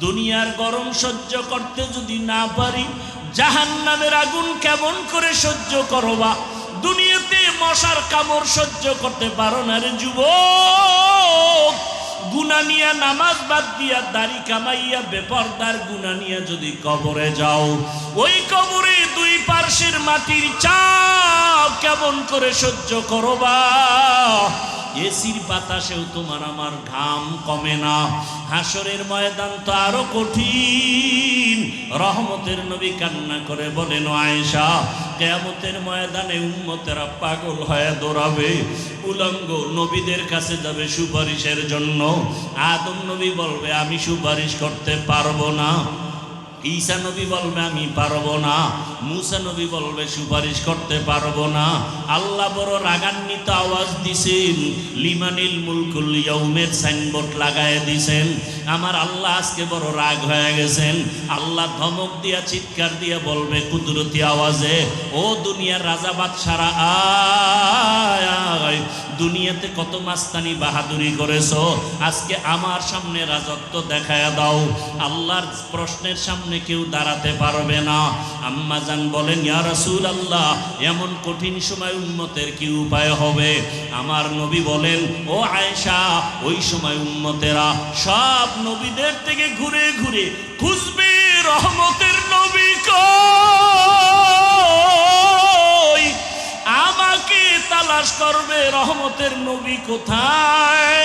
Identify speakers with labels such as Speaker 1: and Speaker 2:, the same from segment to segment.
Speaker 1: দুনিয়ার গরম সহ্য করতে যদি না পারি, জাহান্নামের আগুন কেমন করে সহ্য করবা? দুনিয়াতে মশার কামড় সহ্য করতে পারো না রে যুবক। গুনাহ নিয়া নামাজ বাদ দিয়া দাড়ি কামাইয়া বেপরদার গুনাহ নিয়া যদি কবরে যাও, ওই কবরে দুই পার্শ্বের মাটির চাপ কেমন করে সহ্য করবা? এসির বাতাসেও তোমার আমার ঘাম কমে না। হাসরের ময়দান তো আরো কঠিন। রহমতের নবী কান্না করে বলেন, আয়েশা, কিয়ামতের ময়দানে উম্মতেরা পাগল হয়ে দৌড়াবে, উলঙ্গ নবীদের কাছে যাবে সুপারিশের জন্য। আদম নবী বলবে, আমি সুপারিশ করতে পারবো না। ঈসা নবী বলবে, আমি পারবো না। মুসা নবী বলবে, সুপারিশ করতে পারবো না। আল্লাহ বড় রাগান্বিত আওয়াজ দিছেন, লিমানিল মুলকুল ইয়াউমের সাইনবোর্ড লাগায় দিছেন। আমার আল্লাহ আজকে বড় রাগ হয়ে গেছেন। আল্লাহ ধমক দিয়া চিৎকার দিয়া বলবে কুদরতি আওয়াজে, ও দুনিয়ার রাজা বাদশারা আয়, দুনিয়াতে কত মাস্তানি বাহাদুরি করেছো, আজকে আমার সামনে রাজত্ব দেখায়া দাও। আল্লাহর প্রশ্নের সামনে কেউ দাঁড়াতে পারবে না। আম্মা জান বলেন, ইয়া রাসূলুল্লাহ, এমন কঠিন সময় উম্মতের কি উপায় হবে? আমার নবী বলেন, ও আয়েশা, ওই সময় উম্মতেরা সব নবীদের থেকে ঘুরে ঘুরে খুঁজবে রহমতের নবী কই, আমাকে তালাশ করবে রহমতের নবী কোথায়।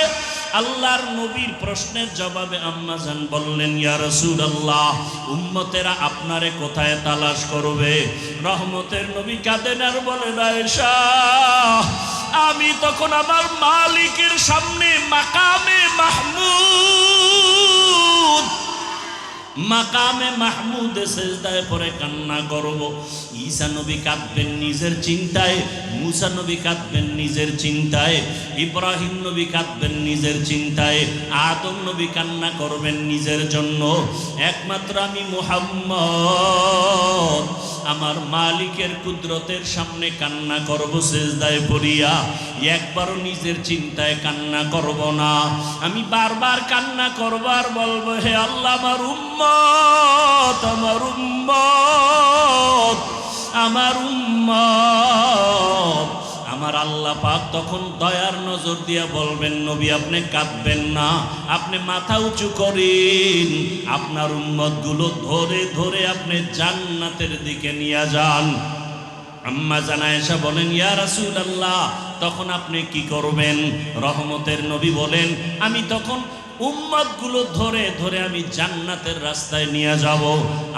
Speaker 1: আল্লাহর নবীর প্রশ্নের জবাবে আম্মা জান বললেন, ইয়া রাসূলুল্লাহ, উম্মতেরা আপনারে কোথায় তালাশ করবে? রহমতের নবী কাঁদেন আর বলেন, আয়েশা, আমি তখন আমার মালিকের সামনে মাকামে মাহমুদ, মাকামে মাহমুদে সেজদায় পড়ে কান্না করব। ঈসা নবী কাঁদবেন নিজের চিন্তায়, মুসা নবী কাঁদবেন নিজের চিন্তায়, ইব্রাহিম নবী কাঁদবেন নিজের চিন্তায়, আদম নবী কান্না করবেন নিজের জন্য। একমাত্র আমি মুহাম্মদ আমার মালিকের কুদরতের সামনে কান্না করব সেজদায় পড়িয়া, একবারও নিজের চিন্তায় কান্না করব না। আমি বারবার কান্না করব আর বলবো, হে আল্লাহ, আমার উম্মত, আমার উম্মত, আমার উম্মত। আমার আল্লাহ পাক তখন দয়ার নজর দিয়া বলবেন, নবী আপনি কাঁদবেন না, আপনি মাথা উঁচু করেন, আপনার উম্মতগুলো ধরে ধরে আপনি জান্নাতের দিকে নিয়ে যান। আম্মা জান আয়েশা বলেন, ইয়া রাসূলুল্লাহ, তখন আপনি কি করবেন? রহমতের নবী বলেন, আমি তখন উম্মতগুলো ধরে ধরে আমি জান্নাতের রাস্তায় নিয়ে যাব।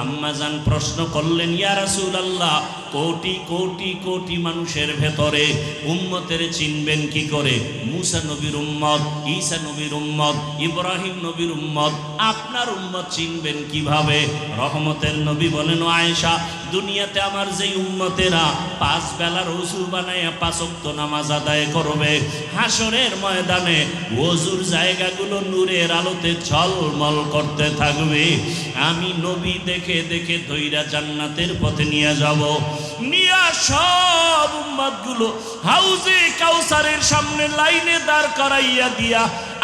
Speaker 1: আম্মা জান প্রশ্ন করলেন, ইয়া রাসূলুল্লাহ, কোটি কোটি কোটি মানুষের ভেতরে উম্মতের চিনবেন কি করে? মুসা নবীর উম্মত, ঈসা নবীর উম্মত, ইব্রাহিম নবীর উম্মত, আপনার উম্মত চিনবেন কিভাবে? রহমতের নবী বলেন, আয়েশা, দুনিয়াতে আমার যেই উম্মতেরা 5 বেলার ওযু বানায়া 5 ওয়াক্ত নামাজ আদায় করবে, হাসরের ময়দানে ওযুর জায়গাগুলো নূরের আলোতে ঝলমল করতে থাকবে। আমি নবী দেখে দেখে ধইরা জান্নাতের পথে নিয়ে যাব। নিয়া সব উম্মতগুলো হাউজে কাউসারের সামনে লাইনে দাঁড় করাইয়া দিয়া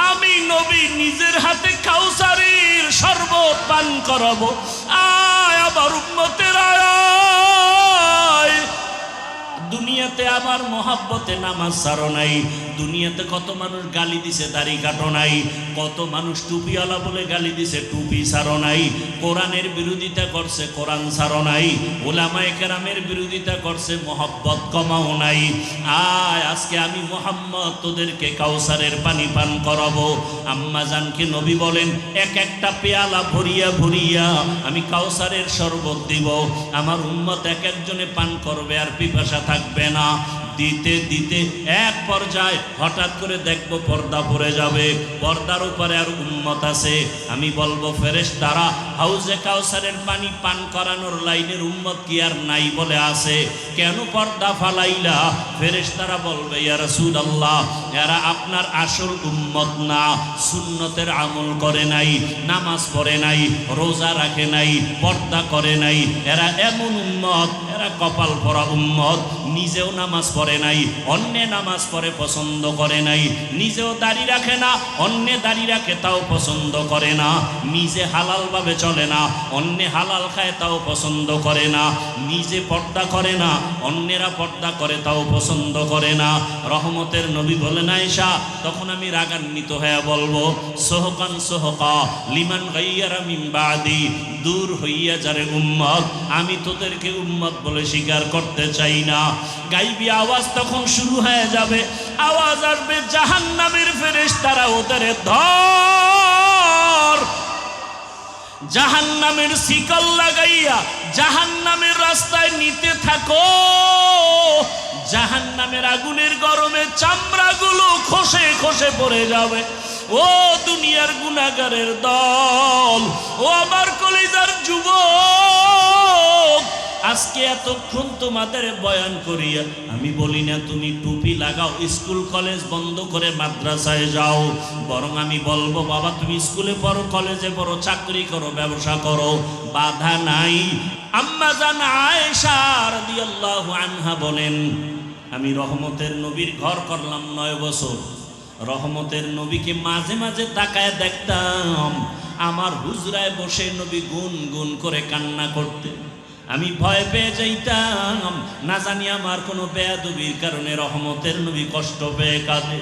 Speaker 1: আমি নবী নিজের হাতে কাউসারের শরবত পান করাবো। আয় আমার উম্মতের আয়, দুনিয়াতে আমার মহাব্বতে নামাজ ছাড়ো নাই, দুনিয়াতে কত মানুষ গালি দিছে দাড়ি কাটো নাই, কত মানুষ টুপিওয়ালা বলে গালি দিছে টুপি ছাড়ো নাই, কোরআনের বিরোধিতা করছে কোরআন ছাড়ো নাই, উলামায়ে কেরামের বিরোধিতা করছে মহব্বত কমাও নাই। আয় আজকে আমি মুহাম্মদ তোদেরকে কাউসারের পানি পান করাবো। আম্মা জানকে নবী বলেন, এক একটা পেয়ালা ভরিয়া ভরিয়া আমি কাউসারের শরবত দিব, আমার উম্মত এক একজনে পান করবে আর পিপাসা থাকবে না। দিতে দিতে এক পর্যায়ে হঠাৎ করে দেখবো পর্দা পড়ে যাবে, পর্দার উপরে আর উম্মত আছে। আমি বলবো, ফেরেশতারা, হাউজে কাউসারের পানি পান করানোর লাইনের উম্মত কি আর নাই বলে আছে, কেন পর্দা ফালাইলা? ফেরেশতারা বলবে, ইয়া রাসূলুল্লাহ, এরা আপনার আসল উম্মত না, সুন্নতের আমল করে নাই, নামাজ পড়ে নাই, রোজা রাখে নাই, পর্দা করে নাই, এরা এমন উম্মত, এরা এরা কপাল পরা উম্মত, নিজেও নামাজ পড়ে নাই, অন্যে নামাজ পড়ে পছন্দ করে নাই, নিজেও দাড়ি রাখে না, অন্যে দাড়ি রাখে তাও পছন্দ করে না, নিজে হালালভাবে চলে না, অন্যে হালাল খায় তাও পছন্দ করে না, নিজে পর্দা করে না, অন্যেরা পর্দা করে তাও পছন্দ করে না। রহমতের নবী বলেন আয়েশা, তখন আমি রাগান্বিত হয়ে বলবো, সোহকান সোহকা লিমান গাইয়ারা মিন বাদি, দূর হইয়া যারে উম্মত, আমি তোদেরকে উম্মত বলে স্বীকার করতে চাই না। গাইবি আওয়াজ তখন শুরু হয়ে যাবে, আওয়াজ আসবে জাহান্নামের ফেরেশতারা ওদের ধর, জাহান্নামের শিকল লাগাইয়া জাহান্নামের রাস্তায় নিতে থাকো, জাহান্নামের আগুনের গরমে চামড়াগুলো খসে খসে পড়ে যাবে। ও দুনিয়ার গুনাহগারের দল, ও আমার কলিজার যুবক, আজকে এতক্ষণ তোমাদের বয়ান করিয়া আমি বলি না তুমি টুপি লাগাও, স্কুল কলেজ বন্ধ করে মাদ্রাসায় যাও, বরং আমি বলবো বাবা তুমি স্কুলে পড়ো, কলেজে পড়ো, চাকরি করো, ব্যবসা করো, বাধা নাই। আম্মা জান আয়েশা রাদিয়াল্লাহু আনহা বলেন, আমি রহমতের নবীর ঘর করলাম 9 বছর। রহমতের নবীকে মাঝে মাঝে তাকায় দেখতাম, আমার হুজরায় বসে নবী গুন গুন করে কান্না করতেন। আমি ভয় পেয়ে যাইতাম, না জানি আমার কোনো বেয়াদবির কারণে রহমতের নবী কষ্ট পেয়ে কাঁদে।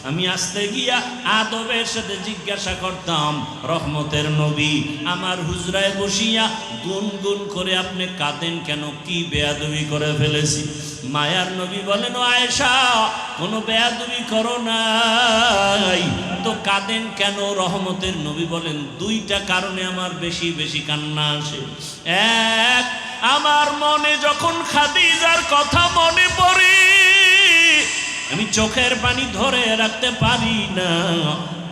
Speaker 1: আমি আসতে গিয়া আদবের সাথে জিজ্ঞাসা করতাম, রহমতের নবী আমার হুজরায় বসিয়া গুন গুন করে আপনি কাঁদেন কেন, কি বেয়াদবি করে ফেলেছি? মায়ার নবী বলেন, ও আয়েশা কোনো বেয়াদবি করো নাই তো কাঁদেন কেন? রহমতের নবী বলেন, 2টা কারণে আমার বেশি বেশি কান্না আসে। এক, আমার মনে যখন খাদিজার কথা মনে পড়ে আমি চোখের পানি ধরে রাখতে পারি না।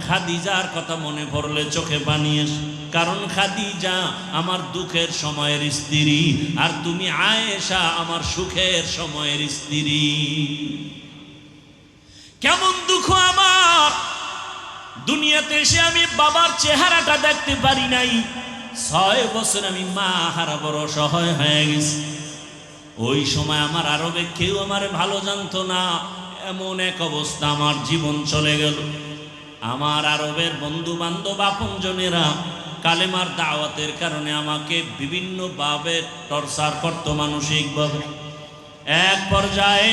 Speaker 1: খাদিজার কথা মনে পড়লে চোখে পানি আসে, কারণ খাদিজা আমার দুঃখের সময়ের স্ত্রী, আর তুমি আয়েশা আমার সুখের সময়ের স্ত্রী। কেমন দুঃখ আমার, দুনিয়াতে এসে আমি বাবার চেহারাটা দেখতে পারি নাই। 6 বছর আমি মা হারা বড় অসহায় হয়ে গেছি। ওই সময় আমার আরবে কেউ আমারে ভালো জানতো না, এমন এক অবস্থা আমার জীবন চলে গেল। আমার আরবের বন্ধু বান্ধব আপনজনেরা কালেমার দাওয়াতের কারণে আমাকে বিভিন্নভাবে টর্চার করতো মানসিকভাবে। এক পর্যায়ে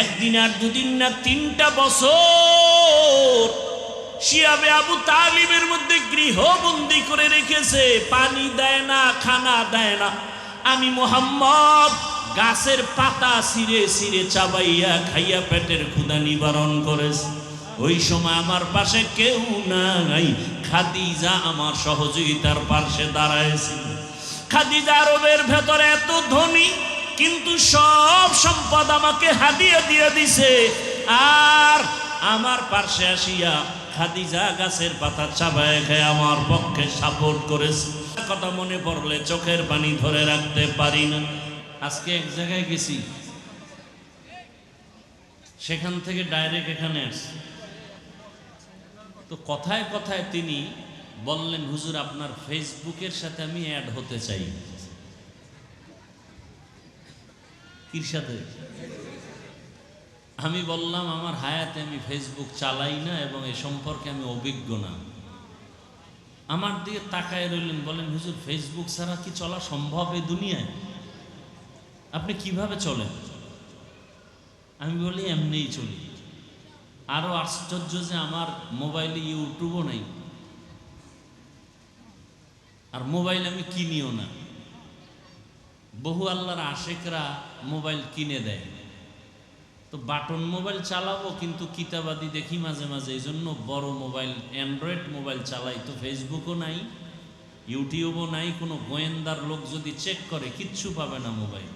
Speaker 1: 1 দিন আর 2 দিন না 3টা বছর শিয়াবে আবু তালিবের মধ্যে গৃহবন্দী করে রেখেছে, পানি দেয় না, খানা দেয় না। আমি মুহাম্মদ গাছের পাতা ছিঁড়ে ছিঁড়ে চাবাইয়া খাইয়া পেটের ক্ষুধা নিবারণ করেছে। ওই সময় আমার পাশে কেউ নাই, খাদিজা আমার সহযোগিতার পাশে দাঁড়ায়ছিল। খাদিজা আরবের ভেতরে এত ধনী, কিন্তু সব সম্পদ আমাকে হাদিয়া দিয়ে দিছে, আর আমার পাশে আসিয়া খাদিজা গাছের পাতা চাবায় খেয়ে আমার পক্ষে সাপোর্ট করেছে। কথা মনে পড়লে চোখের পানি ধরে রাখতে পারি না। আজকে এক জায়গায় গেছি, সেখান থেকে ডাইরেক্ট এখানে আসছি। তো কথায় কথায় তিনি বললেন, হুজুর আপনার ফেসবুকের সাথে আমি অ্যাড হতে চাই। কির সাথে? আমি বললাম আমার হায়াতে আমি ফেসবুক চালাই না এবং এ সম্পর্কে আমি অভিজ্ঞ না। আমার দিকে তাকায় রইলেন, বলেন হুজুর ফেসবুক ছাড়া কি চলা সম্ভব এই দুনিয়ায়? আপনি কিভাবে চলেন? আমি বলি এমনিই চলি। আরো আশ্চর্য যে আমার মোবাইলে ইউটিউবও নেই, আর মোবাইল আমি কিনিও না। বহু আল্লাহর আশেকরা মোবাইল কিনে দেয়, তো বাটন মোবাইল চালাবো কিন্তু কিতাবাদি দেখি মাঝে মাঝে, এই জন্য বড় মোবাইল অ্যান্ড্রয়েড মোবাইল চালাই। তো ফেসবুকও নাই, ইউটিউবও নাই, কোনো গোয়েন্দার লোক যদি চেক করে কিচ্ছু পাবে না মোবাইল।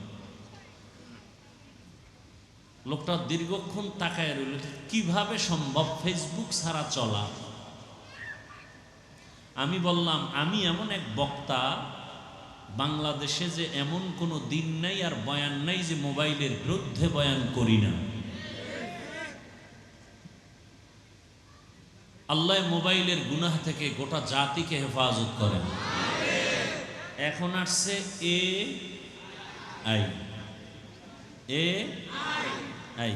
Speaker 1: লোকটা দীর্ঘক্ষণ তাকায় রইল, কিভাবে সম্ভব ফেসবুক ছাড়া চলা? আমি বললাম আমি এমন এক বক্তা, বাংলাদেশে যে এমন কোনো দিন নাই আর বয়ান নাই যে মোবাইলের বিরুদ্ধে বয়ান করি না। আল্লাহ মোবাইলের গুনাহ থেকে গোটা জাতিকে হেফাজত করেন। এখন আসছে আই, এ আই,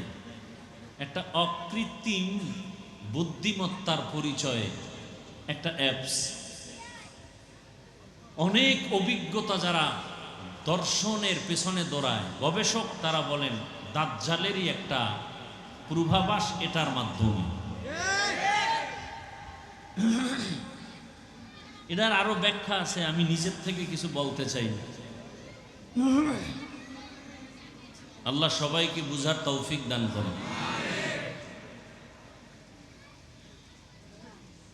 Speaker 1: একটা অকৃত্রিম বুদ্ধিমত্তার পরিচয়ে একটা অ্যাপস। অনেক অভিজ্ঞতা যারা দর্শনের পেছনে দৌড়ায়, গবেষক তারা বলেন দাজ্জালেরই একটা পূর্বাভাস এটার মাধ্যমে। এটার আরো ব্যাখ্যা আছে, আমি নিজের থেকে কিছু বলতে চাই না। আল্লাহ সবাইকে বুঝার তৌফিক দান করেন।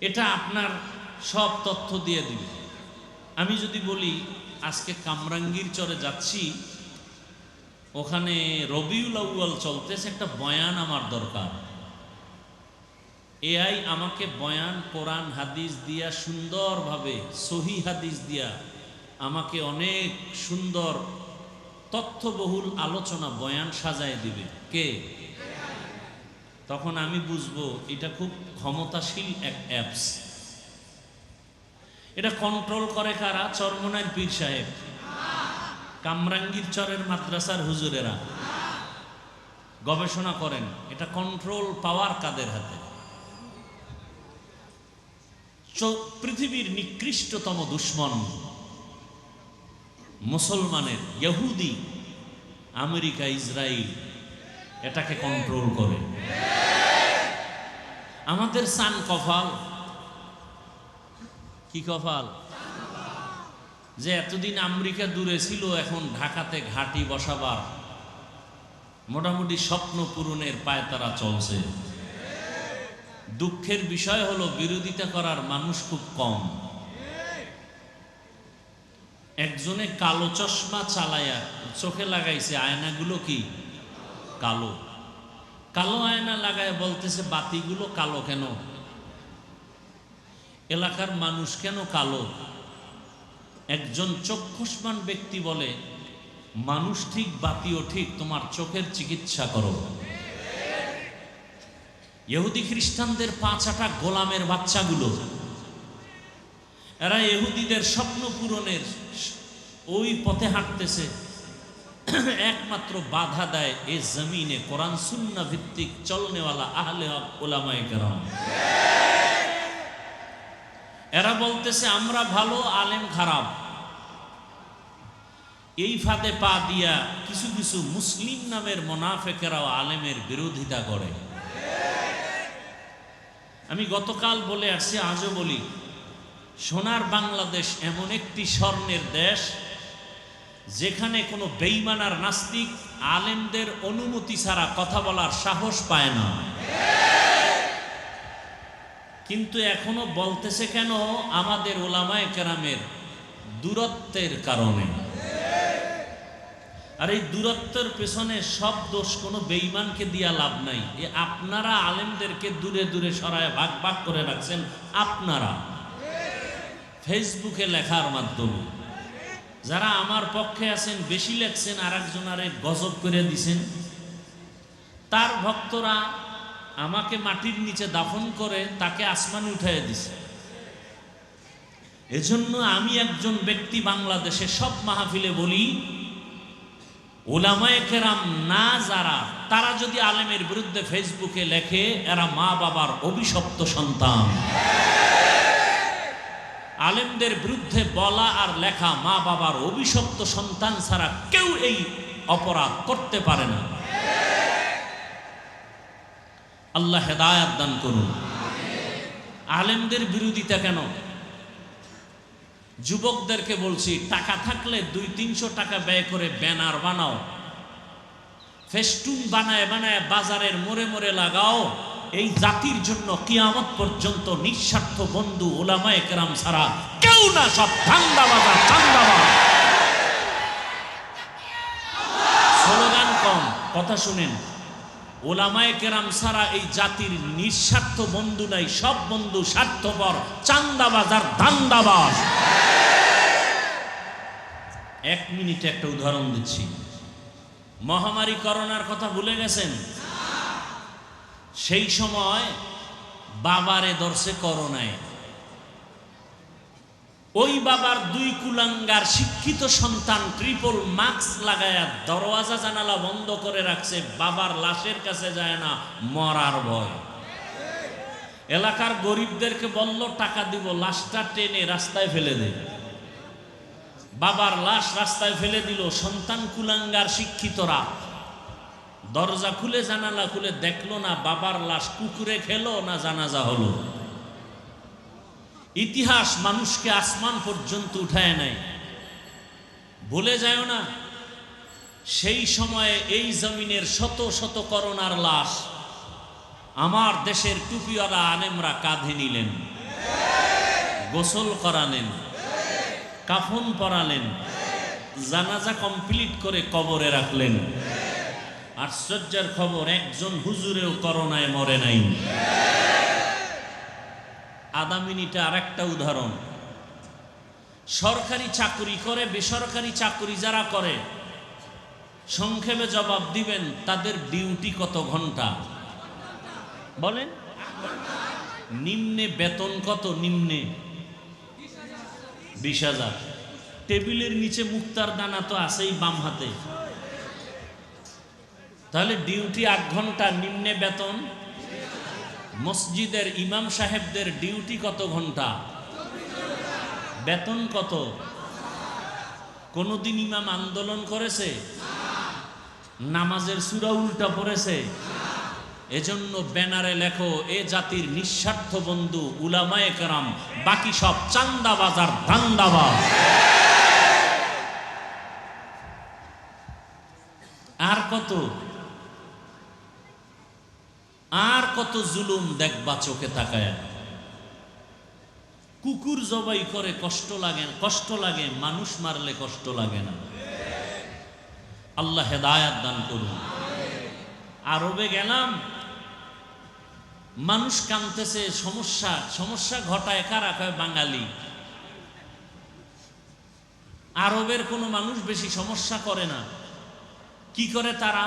Speaker 1: এটা আপনার সব তথ্য দিয়ে দিবে। আমি যদি বলি আজকে কামরাঙ্গীর চরে যাচ্ছি, ওখানে রবিউল আউয়াল চলতেছে, একটা বয়ান আমার দরকার। এআই আমাকে বয়ান কোরআন হাদিস দিয়া সুন্দরভাবে, সহি হাদিস দিয়া আমাকে অনেক সুন্দর তথ্যবহুল আলোচনা বয়ান সাজায় দিবে। কে? তখন আমি বুঝবো এটা খুব ক্ষমতাশীল এক অ্যাপস। এটা কন্ট্রোল করে কারা? চরমনাইর পীর সাহেব, কামরাঙ্গীর চরের মাদ্রাসার হুজুরেরা গবেষণা করেন এটা কন্ট্রোল পাওয়ার কাদের হাতে। পৃথিবীর নিকৃষ্টতম দুশ্মন মুসলমানের ইহুদি, আমেরিকা, ইসরায়েল এটাকে কন্ট্রোল করে। আমাদের সান কপাল, কি কপাল যে এতদিন আমেরিকা দূরে ছিল, এখন ঢাকাতে ঘাঁটি বসাবার মোটামুটি স্বপ্ন পূরণের পায়তারা চলছে। দুঃখের বিষয় হলো বিরোধিতা করার মানুষ খুব কম। একজনে কালো চশমা চালায়া চোখে লাগাইছে, আয়নাগুলো কি কালো। কালো আয়না লাগায় বলতেছে বাতিগুলো কালো কেন, এলাকার মানুষ কেন কালো। একজন চক্ষুষ্মান ব্যক্তি বলে মানুষ ঠিক, বাতিও ঠিক, তোমার চোখের চিকিৎসা করো। ইহুদি খ্রিস্টানদের পাঁচাটা গোলামের বাচ্চাগুলো, এরা ইহুদিদের স্বপ্ন পূরণের ওই পথে হাঁটতেছে। একমাত্র বাধা দেয় এই জমিনে কোরআন সুন্নাহ ভিত্তিক চলনেওয়ালা আহলে হক উলামায়ে কেরাম। এরা বলতেছে আমরা ভালো, আলেম খারাপ। এই ফাঁদে পা দিয়া কিছু কিছু মুসলিম নামের মুনাফিকেরাও আলেমের বিরোধিতা করে। আমি গতকাল বলে আসছি, আজও বলি, সোনার বাংলাদেশ এমন একটি স্বর্ণের দেশ যেখানে কোনো বেঈমান আর নাস্তিক আলেমদের অনুমতি ছাড়া কথা বলার সাহস পায় না। কিন্তু এখনো বলতেছে কেন? আমাদের উলামায়ে কেরামের দূরত্বের কারণে। আর এই দূরত্বের পেছনে সব দোষ কোনো বেঈমানকে দিয়া লাভ নাই। আপনারা আলেমদেরকে দূরে দূরে সরায় ভাগ ভাগ করে রাখছেন। আপনারা ফেসবুকে লেখার মাধ্যমে যারা আমার পক্ষে আছেন বেশি লেখছেন, আর একজনারে গজব করে দিছেন। তার ভক্তরা আমাকে মাটির নিচে দাফন করে তাকে আসমানে উঠাইয়া দিছে। এজন্য আমি একজন ব্যক্তি বাংলাদেশে সব মাহফিলে বলি, উলামায়ে কেরাম না যারা, তারা যদি আলেমের বিরুদ্ধে ফেসবুকে লেখে, এরা মা বাবার অভিশপ্ত সন্তান। আলেমদের বিরুদ্ধে বলা আর লেখা মা বাবার অভিশপ্ত সন্তান ছাড়া কেউ এই অপরাধ করতে পারে না। আল্লাহ হেদায়েত দান করুন। আলেমদের বিরোধিতা কেন? যুবকদেরকে বলছি, টাকা থাকলে 200-300 টাকা ব্যয় করে ব্যানার বানাও, ফেস্টুন বানায় বানায় বাজারের মোড়ে মোড়ে লাগাও। এই জাতির জন্য কিয়ামত পর্যন্ত নিঃস্বার্থ বন্ধু উলামায়ে কেরাম ছাড়া কেউ না, সব ধান্দাবাজ আর চান্দাবাজ। স্লোগান কম, কথা শুনেন। উলামায়ে কেরাম ছাড়া এই জাতির নিঃস্বার্থ বন্ধু নাই, সব বন্ধু স্বার্থপর, চান্দাবাজ আর ধান্দাবাজ। 1 মিনিটে একটা উদাহরণ দিচ্ছি। মহামারী করোনার কথা ভুলে গেছেন? সেই সময় বাবারে ধরছে করোনায়, ওই বাবার দুই কুলাঙ্গার শিক্ষিত সন্তান ট্রিপল মাস্ক লাগায়া দরওয়াজা জানালা বন্ধ করে রাখছে, বাবার লাশের কাছে যায় না, মরার ভয়। এলাকার গরিবদেরকে বলল টাকা দিব, লাশটা টেনে রাস্তায় ফেলে দে। বাবার লাশ রাস্তায় ফেলে দিল। সন্তান কুলাঙ্গার শিক্ষিতরা দরজা খুলে জানালা খুলে দেখলো না বাবার লাশ কুকুরে খেলো না জানাজা হলো। ইতিহাস মানুষকে আসমান পর্যন্ত উঠায় নেয়। ভুলে যায় না, সেই সময়ে এই জমিনের শত শত করোনার লাশ আমার দেশের টুপিওয়ালা আলেমরা কাঁধে নিলেন, গোসল করালেন, কাফন পরালেন, জানাজা কমপ্লিট করে কবরে রাখলেন। আশ্চর্যের খবর, একজন হুজুরেও করোনায় মরে নাই। আধা মিনিটে আরেকটা উদাহরণ। সরকারি চাকরি করে, বেসরকারি চাকরি যারা করে, সংক্ষেপে জবাব দিবেন তাদের ডিউটি কত ঘন্টা বলেন? নিম্নে বেতন কত? নিম্নে 20,000। টেবিলের নিচে মুক্তার দানা তো আছেই বাম হাতে, তাহলে ডিউটি 8 ঘন্টা, নিম্নে বেতন। মসজিদের ইমাম সাহেবদের ডিউটি কত ঘন্টা? বেতন কত? কোনদিন ইমাম আন্দোলন করেছে? নামাজের সূরা উল্টা পড়েছে? এজন্য ব্যানারে লেখো, এ জাতির নিঃস্বার্থ বন্ধু উলামায়ে কেরাম, বাকি সব চান্দাবাজ আর ধান্দাবাজ। আর কত আর কত জুলুম দেখবা চোখে তাকায়। কুকুর জবাই করে কষ্ট লাগে, মানুষ মারলে কষ্ট লাগে না। আল্লাহ হেদায়াত দান করুন। আরবে গেলাম, মানুষ কাঁদতেছে, সমস্যা ঘটায় কারা? কয় বাঙালি। আরবের কোনো মানুষ বেশি সমস্যা করে না। কি করে তারা?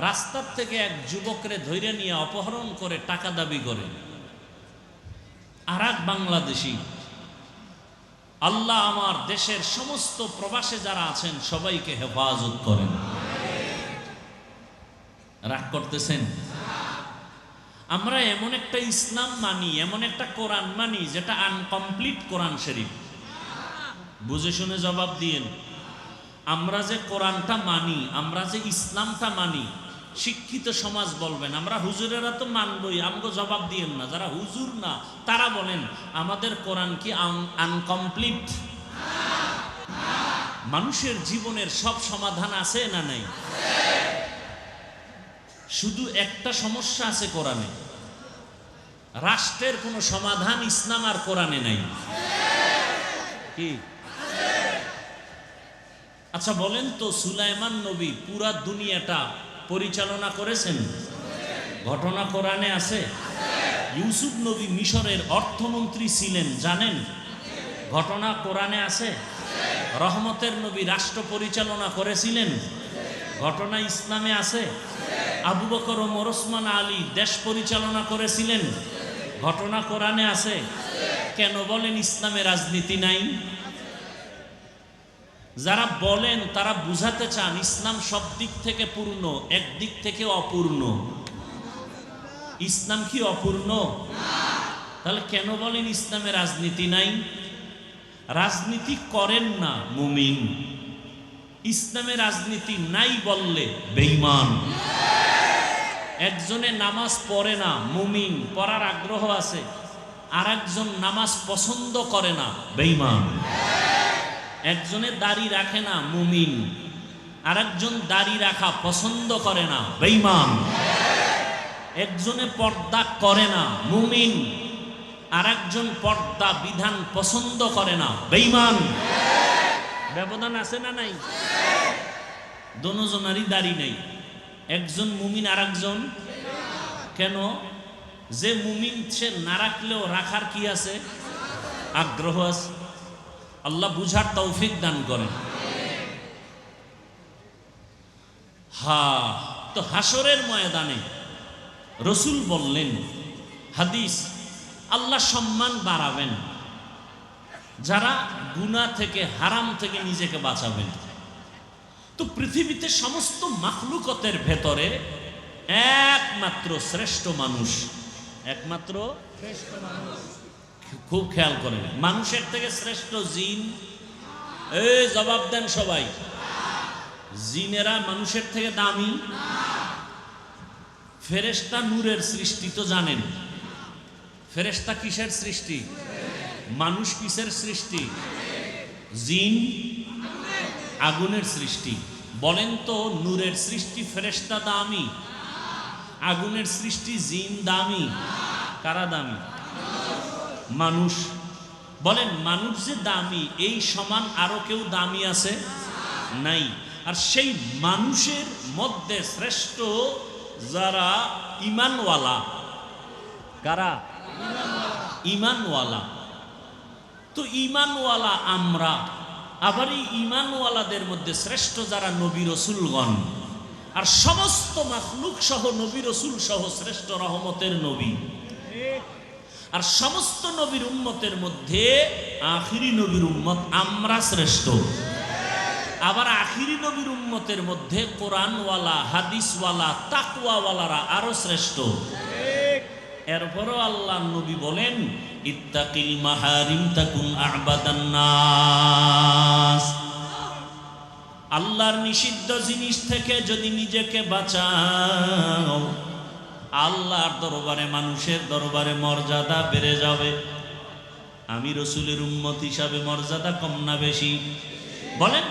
Speaker 1: রাস্তার থেকে এক যুবকরে ধৈর্য নিয়ে অপহরণ করে টাকা দাবি করে। আর এক বাংলাদেশি। আল্লাহ আমার দেশের সমস্ত প্রবাসে যারা আছেন সবাইকে হেফাজত করেন। রাগ করতেছেন? আমরা এমন একটা ইসলাম মানি, এমন একটা কোরআন মানি যেটা আনকমপ্লিট কোরআন শরীফ। বুঝে শুনে জবাব দিয়েন। আমরা যে কোরআনটা মানি, আমরা যে ইসলামটা মানি, শিক্ষিত সমাজ বলবেন আমরা হুজুরেরা তো মানবই, আমগো জবাব দিয়েন না। যারা হুজুর না তারা বলেন আমাদের কোরআন কি আনকমপ্লিট? মানুষের জীবনের সব সমাধান আছে না নাই? শুধু একটা সমস্যা আছে কোরআনে, রাষ্ট্রের কোনো সমাধান ইসলাম আর কোরআনে নাই। কি? আচ্ছা বলেন তো, সুলাইমান নবী পুরা দুনিয়াটা পরিচালনা করেছেন? ঘটনা কোরআনে আছে। ইউসুফ নবী মিশরের অর্থমন্ত্রী ছিলেন, জানেন? ঘটনা কোরআনে আছে। রহমতের নবী রাষ্ট্র পরিচালনা করেছিলেন, ঘটনা ইসলামে আছে। আবু বকর ওমর ওসমান আলী দেশ পরিচালনা করেছিলেন, ঘটনা কোরআনে আছে। কেন বলেন ইসলামে রাজনীতি নাই? যারা বলেন তারা বুঝাতে চান ইসলাম সব দিক থেকে পূর্ণ, একদিক থেকে অপূর্ণ। ইসলাম কি অপূর্ণ? তাহলে কেন বলেন ইসলামে রাজনীতি নাই? রাজনীতি করেন না মুমিন। ইসলামে রাজনীতি নাই বললে বেঈমান। একজনে নামাজ পড়ে না, মুমিন, পড়ার আগ্রহ আছে। আর একজন নামাজ পছন্দ করে না, বেঈমান। একজনে দাড়ি রাখে না, মুমিন। আর একজন দাড়ি রাখা পছন্দ করে না, বেঈমান। একজনে পর্দা করে না, মুমিন। আর একজন পর্দা বিধান পছন্দ করে না, বেঈমান। ব্যবধান আছে না নাই? দোনোজনারই দাড়ি নেই, একজন মুমিন আর একজন। কেন? যে মুমিন সে না রাখলেও রাখার কি আছে? আগ্রহ আছে। আল্লাহ বুঝার তৌফিক দান করেন। তো হাসরের ময়দানে রসুল বললেন, হাদিস, আল্লাহ সম্মান বাড়াবেন। যারা গুনাহ থেকে, হারাম থেকে নিজেকে বাঁচাবেন। তো পৃথিবীতে সমস্ত মাখলুকতের ভেতরে একমাত্র শ্রেষ্ঠ মানুষ, একমাত্র শ্রেষ্ঠ মানুষ, খুব খেয়াল করেন, মানুষের থেকে শ্রেষ্ঠ জিন? এই জবাব দেন সবাই। জিনেরা মানুষের থেকে দামি? ফেরেশতা নূরের সৃষ্টি তো জানেন। ফেরেশতা কিসের সৃষ্টি? মানুষ কিসের সৃষ্টি? জিন আগুনের সৃষ্টি। বলেন তো, নূরের সৃষ্টি ফেরেশতা দামি, আগুনের সৃষ্টি জিন দামি? কারা দামি? মানুষ। বলেন, মানুষ যে দামি, এই সমান আরো কেউ দামি আছে? নাই। আর সেই মানুষের মধ্যে শ্রেষ্ঠ যারা ঈমানওয়ালা, কারা? ঈমানওয়ালা। তো ঈমানওয়ালা আমরা, আবার এই ঈমানওয়ালাদের মধ্যে শ্রেষ্ঠ যারা নবী রাসূলগণ, আর সমস্ত মাখলুক সহ নবী রাসূল সহ শ্রেষ্ঠ রহমতের নবী, আর সমস্ত নবীর উম্মতের মধ্যে আখিরি নবীর উম্মত আমরা শ্রেষ্ঠ। আবার আখিরি নবীর উম্মতের মধ্যে কোরআনওয়ালা, হাদিসওয়ালা, তাকওয়াওয়ালারা আরো শ্রেষ্ঠ। এরপরও আল্লাহ নবী বলেন, ইত্তাকিল মাহারিম তাকুন আ'বাদান নাস। আল্লাহর নিষিদ্ধ জিনিস থেকে যদি নিজেকে বাঁচাও, আল্লাহর দরবারে, মানুষের দরবারে মর্যাদা বেড়ে যাবে। আমি রাসূলের উম্মত হিসাবে মর্যাদা কম না বেশি? বলেন।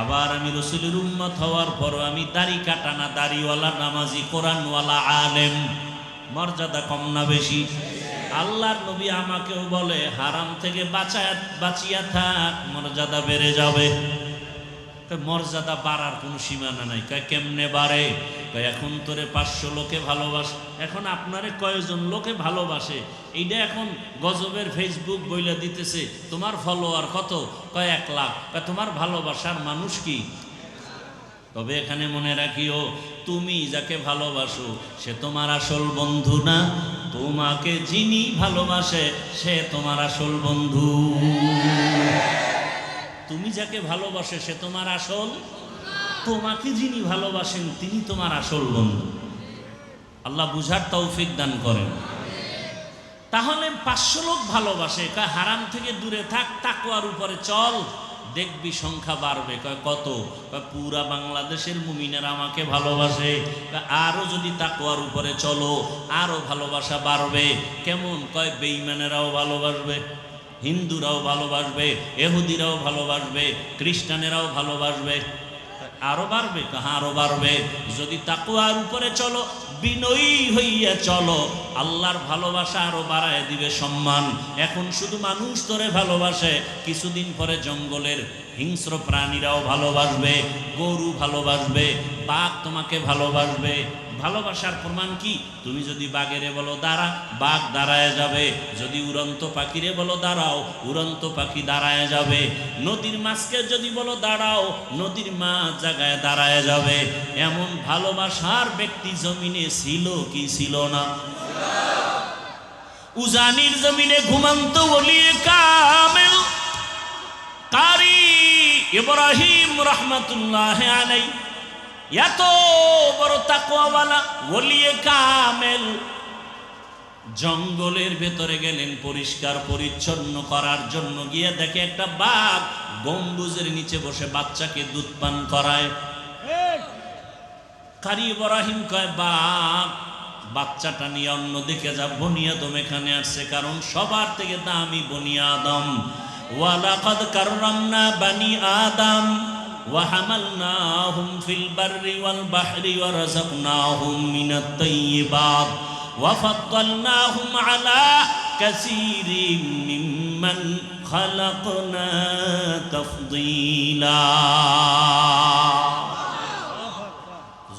Speaker 1: আবার আমি রাসূলের উম্মত হওয়ার পরও আমি দাড়ি কাটা না, দাড়িওয়ালা, নামাজি, কোরআনওয়ালা, আলেম, মর্যাদা কম না বেশি? আল্লাহর নবী আমাকেও বলে, হারাম থেকে বাঁচিয়া থাক, মর্যাদা বেড়ে যাবে। মর্যাদা বাড়ার কোনো সীমানা নাই। কেমনে বাড়ে? এখন তোরে 500 লোকে ভালোবাসে। এখন আপনারে কয়জন লোকে ভালোবাসে এইটা এখন গজবের ফেসবুক বইলা দিতেছে। তোমার ফলোয়ার কত? 1 লাখ। তোমার ভালোবাসার মানুষ কি? তবে এখানে মনে রাখিও, তুমি যাকে ভালোবাসো সে তোমার আসল বন্ধু না, তোমাকে যিনি ভালোবাসে সে তোমার আসল বন্ধু। তুমি যাকে ভালোবাসে সে তোমার আসল, তোমাকে যিনি ভালোবাসেন তিনি তোমার আসল বন্ধু। আল্লাহ বুঝার তৌফিক দান করেন। তাহলে 500 লোক ভালোবাসে, হারাম থেকে দূরে থাক, তাকওয়ার উপরে চল, দেখবি সংখ্যা বাড়বে। কত? পুরা বাংলাদেশের মুমিনেরা আমাকে ভালোবাসে। আরো যদি তাকওয়ার উপরে চলো আরো ভালোবাসা বাড়বে। কেমন? বেঈমানেরাও ভালোবাসবে, হিন্দুরাও ভালোবাসবে, ইহুদিরাও ভালোবাসবে, খ্রিস্টানেরাও ভালোবাসবে। আরো বাড়বে? আরো বাড়বে। যদি তাকওয়ার উপরে চলো, বিনয়ী হইয়া চলো, আল্লাহর ভালোবাসা আরো বাড়ায় দিবে সম্মান। এখন শুধু মানুষ তোরে ভালোবাসে, কিছুদিন পরে জঙ্গলের হিংস্র প্রাণীরাও ভালোবাসবে, গরু ভালোবাসবে, বাঘ তোমাকে ভালোবাসবে। ভালোবাসার প্রমাণ কি? তুমি যদি বাঘেরে বলো দাঁড়া, বাঘ দাঁড়ায় যাবে। যদি উড়ন্ত পাখিরে বলো দাঁড়াও, উড়ন্ত পাখি দাঁড়ায় যাবে। নদীর মাছকে যদি বলো দাঁড়াও, নদীর মাছ জায়গায় দাঁড়ায় যাবে। এমন ভালোবাসার ব্যক্তি জমিনে ছিল কি ছিল না? উজানির জমিনে ঘুমন্ত ওলিয়ে কামেল কারি ইব্রাহিম রাহমাতুল্লাহি আলাইহি, এত বড় তাকওয়াওয়ালা ওলিয়ে কামেল, জঙ্গলের ভেতরে গেলেন পরিষ্কার পরিচ্ছন্ন করার জন্য। গিয়ে দেখে একটা বাঘ গম্বুজের নিচে বসে বাচ্চাকে দুধ পান করায়। কারি ইব্রাহিম কয়, বাঘ বাচ্চাটা নিয়ে অন্যদিকে যা, বনি আদম এখানে আসছে, কারণ সবার থেকে দামি বনি আদম। ওয়ালাকাদ কাররামনা বানি আদম وحملناهم في البر والبحر ورزقناهم من الطيبات وفضلناهم على كثير ممن خلقنا تفضيلا।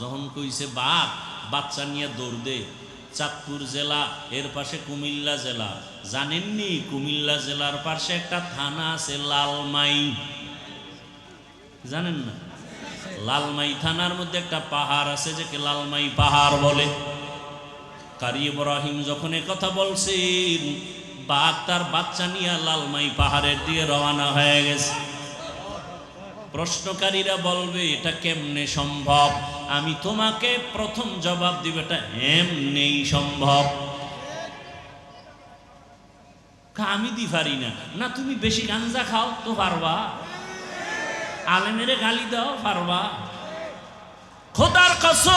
Speaker 1: যখন কইছে বাঘ, বাচ্চা নিয়ে দৌড় দে। চাঁদপুর জেলা, এর পাশে কুমিল্লা জেলা। জানেননি কুমিল্লা জেলার পাশে একটা থানা আছে লালমাই? জানেন না? লালমাই থানার মধ্যে একটা পাহাড় আছে যাকে লালমাই পাহাড় বলে। কারি ইব্রাহিম যখন কথা বলছেন, বাঘ তার বাচ্চা নিয়ে লালমাই পাহাড়ের দিকে রওনা হয়ে গেছে। প্রশ্নকারীরা বলবে এটা কেমনে সম্ভব? আমি তোমাকে প্রথম জবাব দিব, এটা এমনিই সম্ভব। আমি দি পারি না। না, তুমি বেশি গাঞ্জা খাও তো পারবা, আলেমেরে গালি দাও পারবা। খোদার কসম,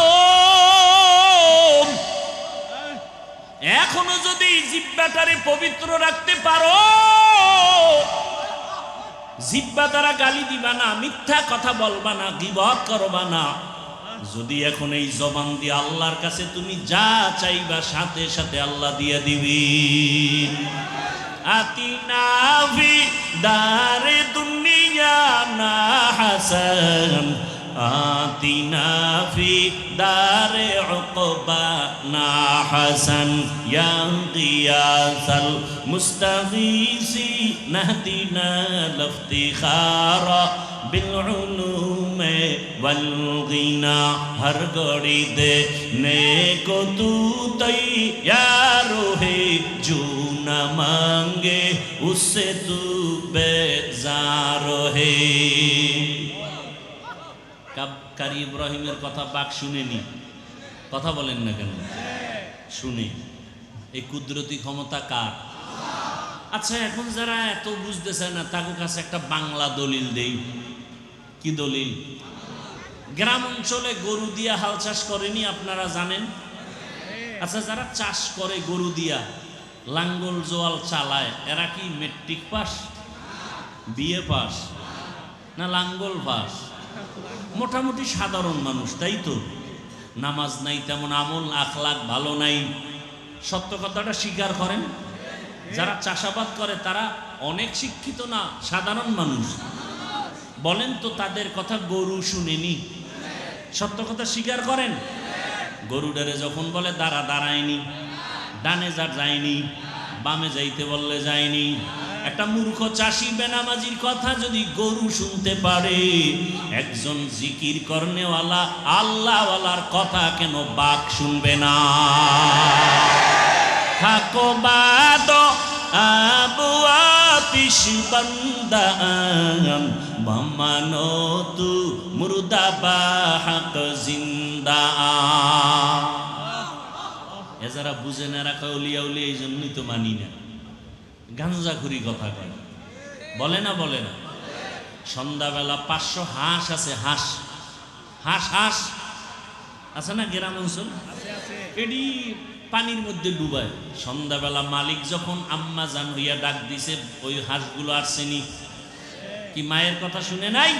Speaker 1: এখনো যদি জিহ্বাটারে পবিত্র রাখতে পারো, জিহ্বা দ্বারা গালি দিবা না, মিথ্যা কথা বলবা না, গীবত করবা না, যদি এখন এই জবান দিয়ে আল্লাহর কাছে তুমি যা চাইবা সাথে সাথে আল্লাহ দিয়ে দিবেন। আতিনা ফি দারে দুনিয়া না হাসান, আতিনা ফি দারে উকবা না হাসান, ইয়া গিয়াসাল মুস্তাগীসি নাহদিনা লফতিখারা বিল উলুমে ওয়াল গিনা। হর গড়ি দে নেকো তু তৈয়ার হে, জু না মাঙ্গে উসসে তু বেজার হে। কারি ইব্রাহিমের কথা বাক শুনেনি? কথা বলেন না কেন? শুনে। এই কুদরতি ক্ষমতা কার? আচ্ছা, এখন যারা এত বুঝতেছে না তাদের কাছে একটা বাংলা দলিল দেই। কি দলিল? গ্রাম অঞ্চলে গরু দিয়া হাল চাষ করেনি, আপনারা জানেন? আচ্ছা, যারা চাষ করে গরু দিয়া, লাঙ্গল জোয়াল চালায়, এরা কি মেট্রিক পাস, বিএ পাস, না লাঙ্গল পাস? মোটামুটি সাধারণ মানুষ, তাই তো? নামাজ নাই, তেমন আমল আখলাক ভালো নাই। সত্য কথাটা স্বীকার করেন। যারা চাষাবাদ করে তারা অনেক শিক্ষিত না, সাধারণ মানুষ। বলেন তো তাদের কথা গরু শুনেনি? সত্য কথা স্বীকার করেন। গরুডারে যখন বলে দাঁড়া, দাঁড়ায়নি। ডানে যা যায়নি, বামে যাইতে বললে যায়নি। একটা মূর্খ চাষি বেনামাজির কথা যদি গরু শুনতে পারে, একজন জিকির করনেওয়ালা আল্লাহওয়ালার কথা কেন বাঘ শুনবে না? থাকো বাদ আবু আতিশ বান্দান, মামানো তু মুর্দা বাহাক জিন্দা। এ যারা বুঝে না রাখা উলিয়া উলিয়া, এই জন্যই তো মানি না। গাঞ্জাখুরি কথা কয়, বলে না? বলে না? সন্ধ্যাবেলা 500 হাঁস আছে, হাঁস হাঁস হাঁস আছে না গ্রাম অঞ্চল? এটি পানির মধ্যে ডুবায়। সন্ধ্যাবেলা মালিক যখন আম্মা জান হইয়া ডাক দিছে, ওই হাঁসগুলো আসছেনি কি মায়ের কথা শুনে নাই?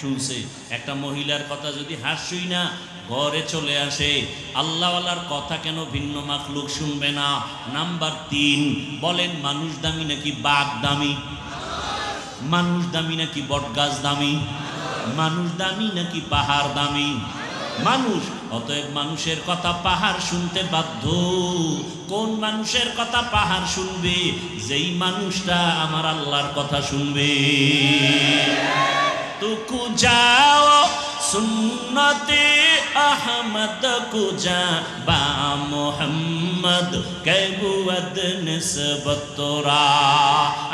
Speaker 1: শুনছে। একটা মহিলার কথা যদি হাঁস শুই না ঘরে চলে আসে, আল্লাহওয়ালার কথা কেন ভিন্ন মাখলুক শুনবে না? নাম্বার 3, বলেন মানুষ দামি নাকি বাঘ দামি? মানুষ দামি নাকি বটগাছ দামি? মানুষ দামি নাকি পাহাড় দামি? মানুষ। অতএব মানুষের কথা পাহাড় শুনতে বাধ্য। কোন মানুষের কথা পাহাড় শুনবে? যেই মানুষটা আমার আল্লাহর কথা শুনবে। তুকু যাও সুন্নতে আহমদ কুজা বা মোহাম্মদ কেবুয়াদ নিসবত তোরা।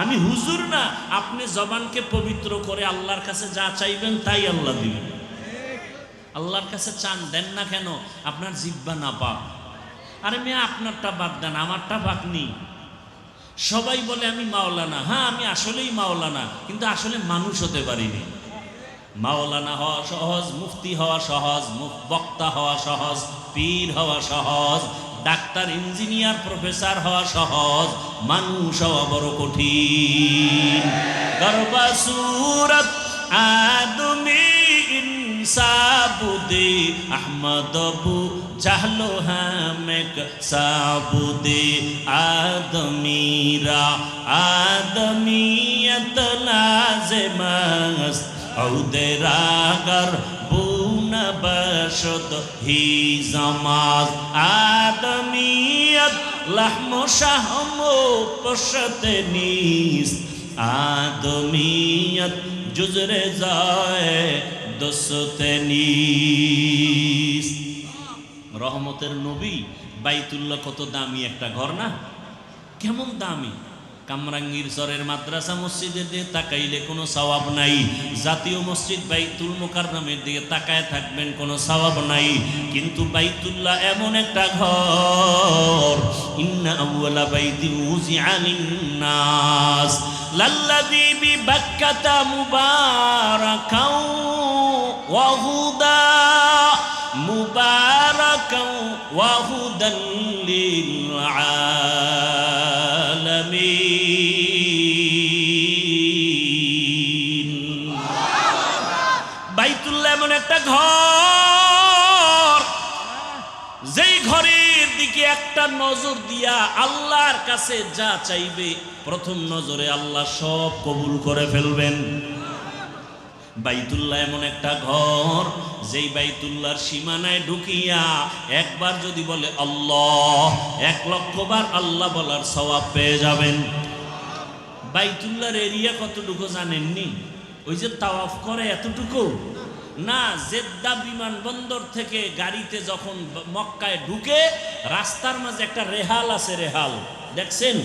Speaker 1: আমি হুজুর না, আপনি জবানকে পবিত্র করে আল্লাহর কাছে যা চাইবেন তাই আল্লাহ দিবেন। আল্লাহর কাছে চান, দেন না কেন? আপনার জিহ্বা না পাক। আরে মেয়ে, আপনারটা বাদ দেন, আমারটা পাকনি। সবাই বলে আমি মাওলানা। হ্যাঁ, আমি আসলেই মাওলানা, কিন্তু আসলে মানুষ হতে পারিনি। মাওলানা হওয়া সহজ, মুফতি হওয়া সহজ, বক্তা হওয়া সহজ, পীর হওয়া সহজ, ডাক্তার, ইঞ্জিনিয়ার, প্রফেসর হওয়া সহজ, মানুষ হওয়া বড় কঠিন। গর্বা সুরত আদমি ইনসাবুদে আহমদ বু জাহলো হামেক সাবুদে আদমিরা আদমিয়ত লাজেমাস औदे रागर बून बशत ही जमाज आदमियत लहमो शहमो पशत नीस आदमियत जुजरे जाए दसते नीस। রহমতের নবী বাইতুল্লাহ কত দামি একটা ঘর না? কেমন দামি। কামরাঙ্গীর চরের মাদ্রাসা মসজিদের দিকে তাকাইলে কোনো সওয়াব নাই, জাতীয় মসজিদ বাইতুল মুকাররমের দিকে তাকায় থাকবেন কোনো সওয়াব নাই। কিন্তু বাইতুল্লাহ এমন একটা ঘর, ইন্না আউয়ালা বাইতিন উযিআ লিন-নাস লাল্লাযী বিবাক্কাতা মুবারাকাও ওয়া হুদা মুবারাকাও ওয়া হুদাল লিল আলামিন। বাইতুল্লাহ এমন একটা ঘর, যেই ঘরের দিকে একটা নজর দিয়া আল্লাহর কাছে যা চাইবে প্রথম নজরে আল্লাহ সব কবুল করে ফেলবেন। বাইতুল্লাহ এমন একটা ঘর, যেই বাইতুল্লাহর সীমানায় ঢুকিয়া একবার যদি বলে আল্লাহ, 1,00,000 বার আল্লাহ বলার সওয়াব পেয়ে যাবেন। বাইতুল্লাহর এরিয়া কতটুকু জানেননি? ওই যে তাওয়াফ করে এতটুকু না। জেদ্দা বিমানবন্দর থেকে গাড়িতে যখন মক্কায় ঢুকে, রাস্তার মাঝে একটা রেহাল আছে, রেহাল দেখছেন?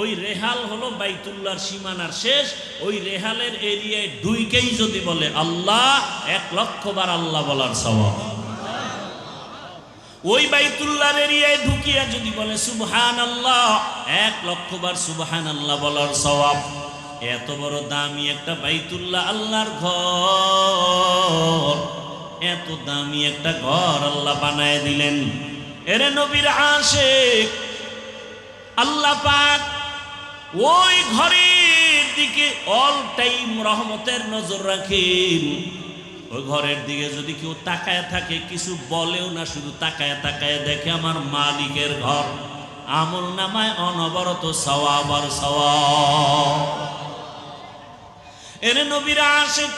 Speaker 1: ওই রেহাল হলো বাইতুল্লাহর সীমানার শেষ। ওই রেহালের এরিয়ায় ঢুকেই যদি বলে আল্লাহ, 1,00,000 বার আল্লাহ বলার সওয়াব। ওই বাইতুল্লাহর এরিয়ায় ঢুকিয়া যদি বলে সুবহানাল্লাহ, 1,00,000 বার সুবহানাল্লাহ বলার সওয়াব। এত বড় দামি একটা বাইতুল্লাহ আল্লাহর ঘর, এত দামি একটা ঘর আল্লাহ বানায় দিলেন। এরে নবীর আশিক, আল্লাহ পাক ওই ঘরের দিকে অল টাইম রহমতের নজর রাখেন। ওই ঘরের দিকে যদি কেউ তাকায় থাকে, কিছু বলেও না, শুধু তাকায় তাকায় দেখে আমার মালিকের ঘর, আমল নামায় অনবরত সওয়াব আর সওয়াব। এরে নবীর আশিক,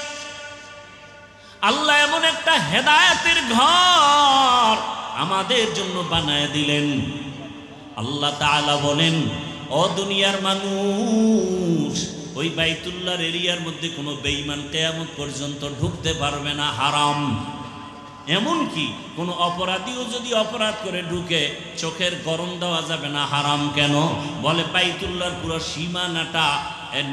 Speaker 1: আল্লাহ এমন একটা হেদায়েতের ঘর আমাদের জন্য বানায় দিলেন। আল্লাহ তাআলা বলেন, ও দুনিয়ার মানুষ, ওই বাইতুল্লাহর এরিয়ার মধ্যে কোনো বেঈমান কিয়ামত পর্যন্ত ঢুকতে পারবে না, হারাম। এমনকি কোনো অপরাধীও যদি অপরাধ করে ঢুকে, চোখের গরম দেওয়া যাবে না, হারাম। কেন? বলে বাইতুল্লাহর পুরো সীমানাটা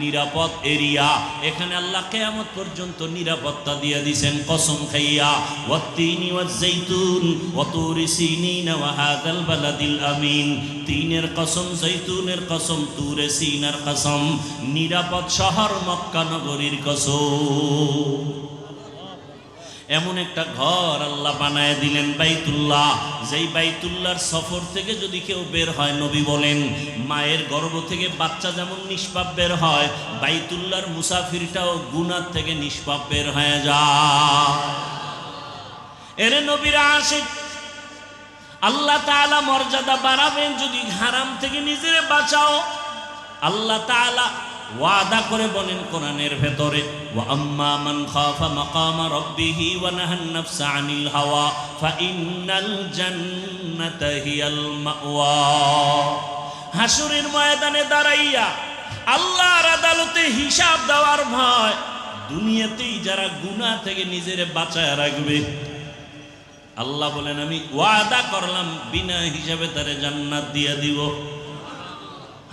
Speaker 1: নিরাপদ এরিয়া, এখানে আল্লাহ কিয়ামত পর্যন্ত নিরাপত্তা দিয়ে দিয়েছেন কসম খাইয়া। ওয়াত্তিনি ওয়াজ্জাইতুন ওয়া তুরি সিনিন ওয়া হাযাল বালাদিল আমিন। তিনের কসম, জৈতুনের কসম, তুরে সিনার কসম, নিরাপদ শহর মক্কা নগরীর কসম। এমন একটা ঘর আল্লাহ বানায় দিলেন বাইতুল্লাহ, যেই বাইতুল্লাহর সফর থেকে যদি কেউ বের হয়, নবী বলেন মায়ের গর্ভ থেকে বাচ্চা যেমন নিষ্পাপ বের হয়, বাইতুল্লাহর মুসাফিরটাও গুনাহ থেকে নিষ্পাপ বের হয়ে যায়। এরে নবীর আশিক, আল্লাহ তাআলা মর্যাদা বাড়াবেন যদি হারাম থেকে নিজেরে বাঁচাও। আল্লাহ তাআলা ওয়াদা করে বলেন কোরআনের ভেতরে, ওয়া আম্মা মান খাফা মাকামা রাব্বিহি ওয়া নাহান নাফসা আনিল হাওয়া ফাইন্নাল জান্নাতা হিয়াল মাওয়া। হাসরের ময়দানে দাঁড়াইয়া আল্লাহর আদালতে হিসাব দেওয়ার ভয়, দুনিয়াতেই যারা গুনাহ থেকে নিজেরে বাঁচায় রাখবে, আল্লাহ বলেন আমি ওয়াদা করলাম বিনা হিসাবে তারে জান্নাত দিয়ে দিব।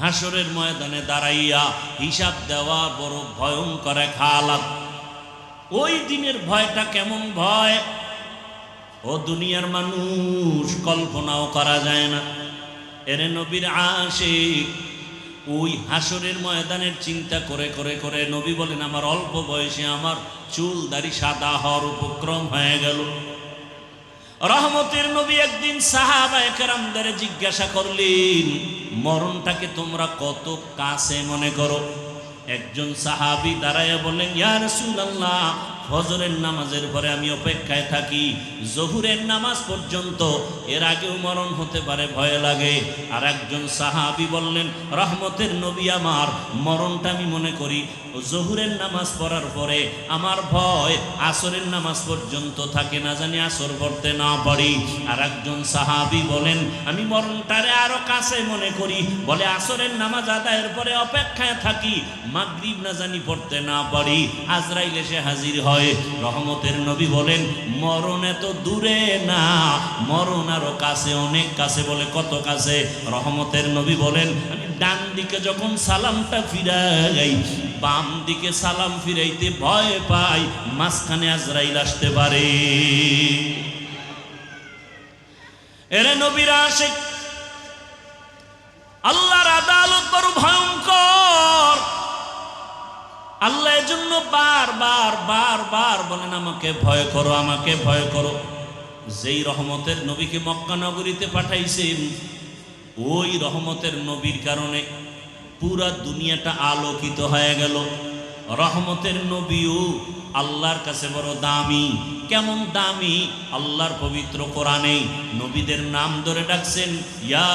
Speaker 1: হাসরের ময়দানে দাঁড়াইয়া হিসাব দেওয়া বড় ভয়ঙ্কর এক হালাত। ওই দিনের ভয়টা কেমন ভয়, ও দুনিয়ার মানুষ কল্পনাও করা যায় না। এরে নবীর আশিক, ওই হাসরের ময়দানের চিন্তা করে করে করে নবী বলেন আমার অল্প বয়সে আমার চুল দাড়ি সাদা হওয়ার উপক্রম হয়ে গেল। রহমতের নবী একদিন সাহাবায়ে কেরামদের জিজ্ঞাসা করলেন, মরণটাকে তোমরা কত কাছে মনে করো? একজন সাহাবী দাঁড়ায়া বলেন, ইয়া রাসূলুল্লাহ, ফজরের নামাজের পরে আমি অপেক্ষায় থাকি জোহরের নামাজ পর্যন্ত, এর আগেও মরণ হতে পারে, ভয় লাগে। আর একজন সাহাবী বললেন, রহমতের নবী আমার মরণটা আমি মনে করি জোহরের নামাজ পড়ার পরে, আমার ভয় আসরের নামাজ পর্যন্ত থাকে, না জানি আসর পড়তে না পারি। আর একজন সাহাবী বলেন, আমি মরণটারে আরো কাছে মনে করি, বলে আসরের নামাজ আদায়ের পরে অপেক্ষায় থাকি মাগরিব না জানি পড়তে না পারি, আজরাইল এসে হাজির হয়। হয়। রহমতের নবী বলেন মরণ এত দূরে না, মরণ আরো কাছে, অনেক কাছে। বলে কত কাছে? রহমতের নবী বলেন আমি ডান দিকে যখন সালামটা ফিরাই, বাম দিকে সালাম ফিরাইতে ভয় পাই মাঝখানে আজরাইল আসতে পারে। এরে নবীর আশিক, আল্লাহর আদালত বড় ভয়ঙ্কর। আল্লাহ এজন্য বারবার বারবার বলেন আমাকে ভয় করো, আমাকে ভয় করো। যেই রহমতের নবীকে মক্কা নগরীতে পাঠাইছেন, ওই রহমতের নবীর কারণে পুরা দুনিয়াটা আলোকিত হয়ে গেল। রহমতের নবীও আল্লাহর কাছে বড় দামি। কেমন দামি? আল্লাহর পবিত্র কোরআনে নবীদের নাম ধরে ডাকছেন, ইয়া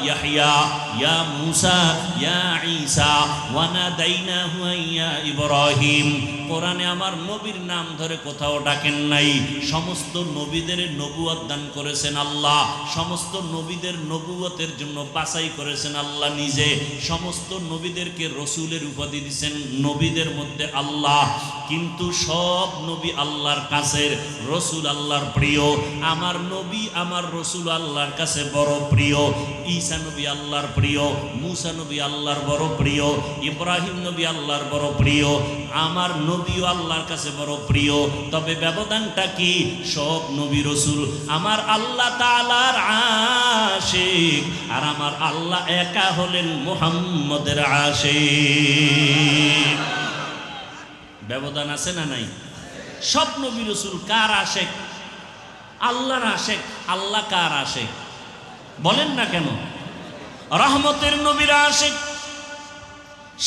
Speaker 1: ইয়াহইয়া, ইয়া মূসা, ইয়া ঈসা, ওয়া নাদাইনাহু ইয়া ইব্রাহিম। কোরআনে আমার নবীর নাম ধরে কোথাও ডাকেন নাই। সমস্ত নবীদের নবুয়ত দান করেছেন আল্লাহ, সমস্ত নবীদের নবুয়তের জন্য বাছাই করেছেন আল্লাহ নিজে। সমস্ত নবীদেরকে রসুলের উপাধি দিয়েছেন নবীদের মধ্যে আল্লাহ। কিন্তু সব নবী আল্লাহর কাছের, রসুল আল্লাহর প্রিয়। আমার নবী আমার রসুল আল্লাহর কাছে বড় প্রিয়। ঈসা নবী আল্লাহর প্রিয়, মূসা নবী আল্লাহর বড় প্রিয়, ইব্রাহিম নবী আল্লাহর বড় প্রিয়। আমার নবীও আল্লাহর কাছে বড় প্রিয়। তবে ব্যবধানটা কি? সব নবী রসুল আমার আল্লাহ তাআলার আশিক, আর আমার আল্লাহ একা হলেন মুহাম্মদের আশিক। ব্যবধান আছে না নাই? সব নবী রসুল কার আশিক? আল্লাহর আশিক। আল্লাহ কার আশিক বলেন না কেন? রহমতের নবীর আশিক।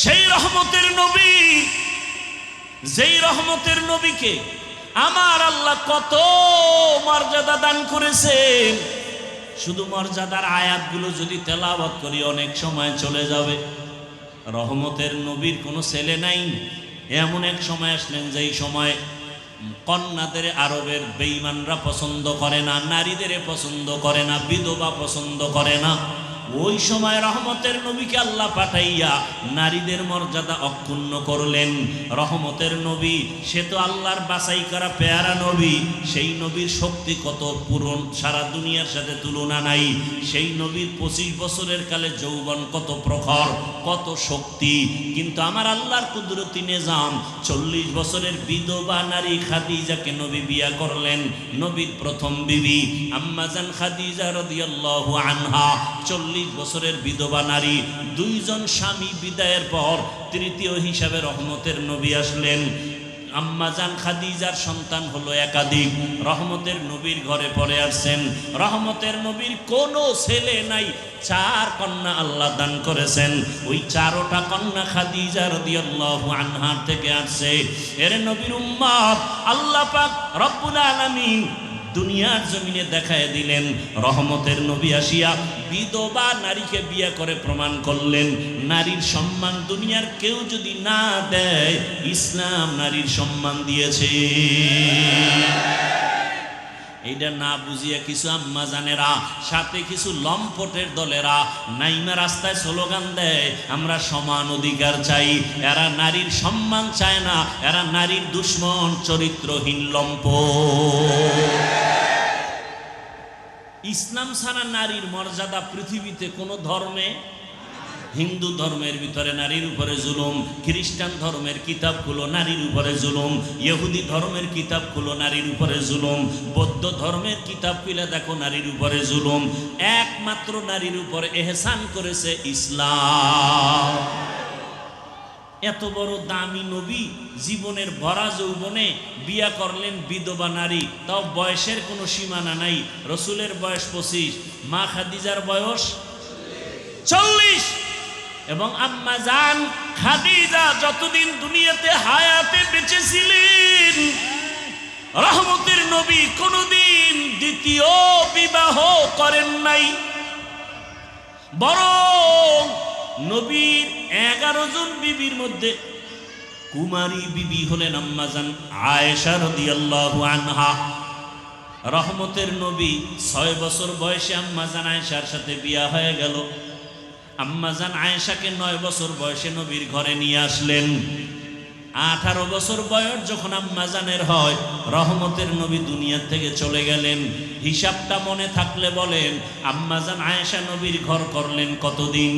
Speaker 1: সেই রহমতের নবী, যেই রহমতের নবীকে আমার আল্লাহ কত মর্যাদা দান করেছেন। শুধু মর্যাদার আয়াতগুলো যদি তেলাওয়াত করি অনেক সময় চলে যাবে। রহমতের নবীর কোনো ছেলে নাই। এমন এক সময় আসলেন যেই সময় কন্যাদের আরবের বেঈমানরা পছন্দ করে না, নারীদের পছন্দ করে না, বিধবা পছন্দ করে না। ওই সময় রহমতের নবীকে আল্লাহ পাঠাইয়া নারীদের মর্যাদা অক্ষুণ্ণ করলেন। রহমতের নবী সে তো আল্লাহর বাছাই করা পেয়ারা নবী। সেই নবীর শক্তি কত পূরণ, সারা দুনিয়ার সাথে তুলনা নাই। সেই নবীর 25 বছরের কালে যৌবন কত প্রখর, কত শক্তি। কিন্তু আমার আল্লাহর কুদরতি নিজাম 40 বছরের বিধবা নারী খাদিজাকে নবী বিয়া করলেন। নবীর প্রথম বিবি আম্মাজান খাদিজা রাদিয়াল্লাহু আনহা 40 বছরের বিধবা নারী। 2 জন স্বামী বিদায়ের পর তৃতীয় হিসাবে রহমতের নবী আসলেন। আম্মাজান খাদিজার সন্তান হলো একাধিক। রহমতের নবীর ঘরে পড়ে আসছেন। রহমতের নবীর কোনো ছেলে নাই, 4 কন্যা আল্লাহ দান করেছেন। ওই 4টা কন্যা খাদিজা রাদিয়াল্লাহু আনহা থেকে আসছে। এর নবীর উম্মত আল্লাহ পাক রব্বুল আলামিন দুনিয়ার জমিনে দেখায় দিলেন। রহমতের নবী আসিয়া বিধবা নারীকে বিয়ে করে প্রমাণ করলেন নারীর সম্মান দুনিয়ার কেউ যদি না দেয়, ইসলাম নারীর সম্মান দিয়েছে। এইটা না বুঝিয়া কিছু আম্মা জানেরা, সাথে কিছু লম্পটের দলেরা নাইমা রাস্তায় স্লোগান দেয় আমরা সমান অধিকার চাই। এরা নারীর সম্মান চায় না, এরা নারীর দুশ্মন, চরিত্রহীন লম্পট। ইসলাম ছাড়া নারীর মর্যাদা পৃথিবীতে কোনো ধর্মে, হিন্দু ধর্মের ভিতরে নারীর উপরে জুলুম, খ্রিস্টান ধর্মের কিতাবগুলো নারীর উপরে জুলুম, ইহুদি ধর্মের কিতাবগুলো নারীর উপরে জুলুম, বৌদ্ধ ধর্মের কিতাব খুলে দেখো নারীর উপরে জুলুম। একমাত্র নারীর উপরে এহসান করেছে ইসলাম। এত বড় দামি নবী জীবনের ভরা যৌবনে বিয়া করলেন বিধবা নারী, তাও বয়সের কোনো সীমানা নাই। রসুলের বয়স 25, মা খাদিজার বয়স 40। এবং আম্মা জান খাদিজা যতদিন দুনিয়াতে হায়াতে বেঁচে ছিলেন, রহমতের নবী কোনদিন দ্বিতীয় বিবাহ করেন নাই। বরং নবীর 11 জন বিবির মধ্যে কুমারী বিবি হলেন আম্মা জান আয়েশা রাদিয়াল্লাহু আনহা। রহমতের নবী 6 বছর বয়সে আম্মা জান আয়েশার সাথে বিয়া হয়ে গেল। আম্মা জান আয়েশাকে 9 বছর বয়সে নবীর ঘরে নিয়ে আসলেন। 18 বছর বয়স যখন আম্মাজানের হয়, রহমতের নবী দুনিয়া থেকে চলে গেলেন। হিসাবটা মনে থাকলে বলেন, আম্মাজান আয়েশা নবীর ঘর করলেন কতদিন?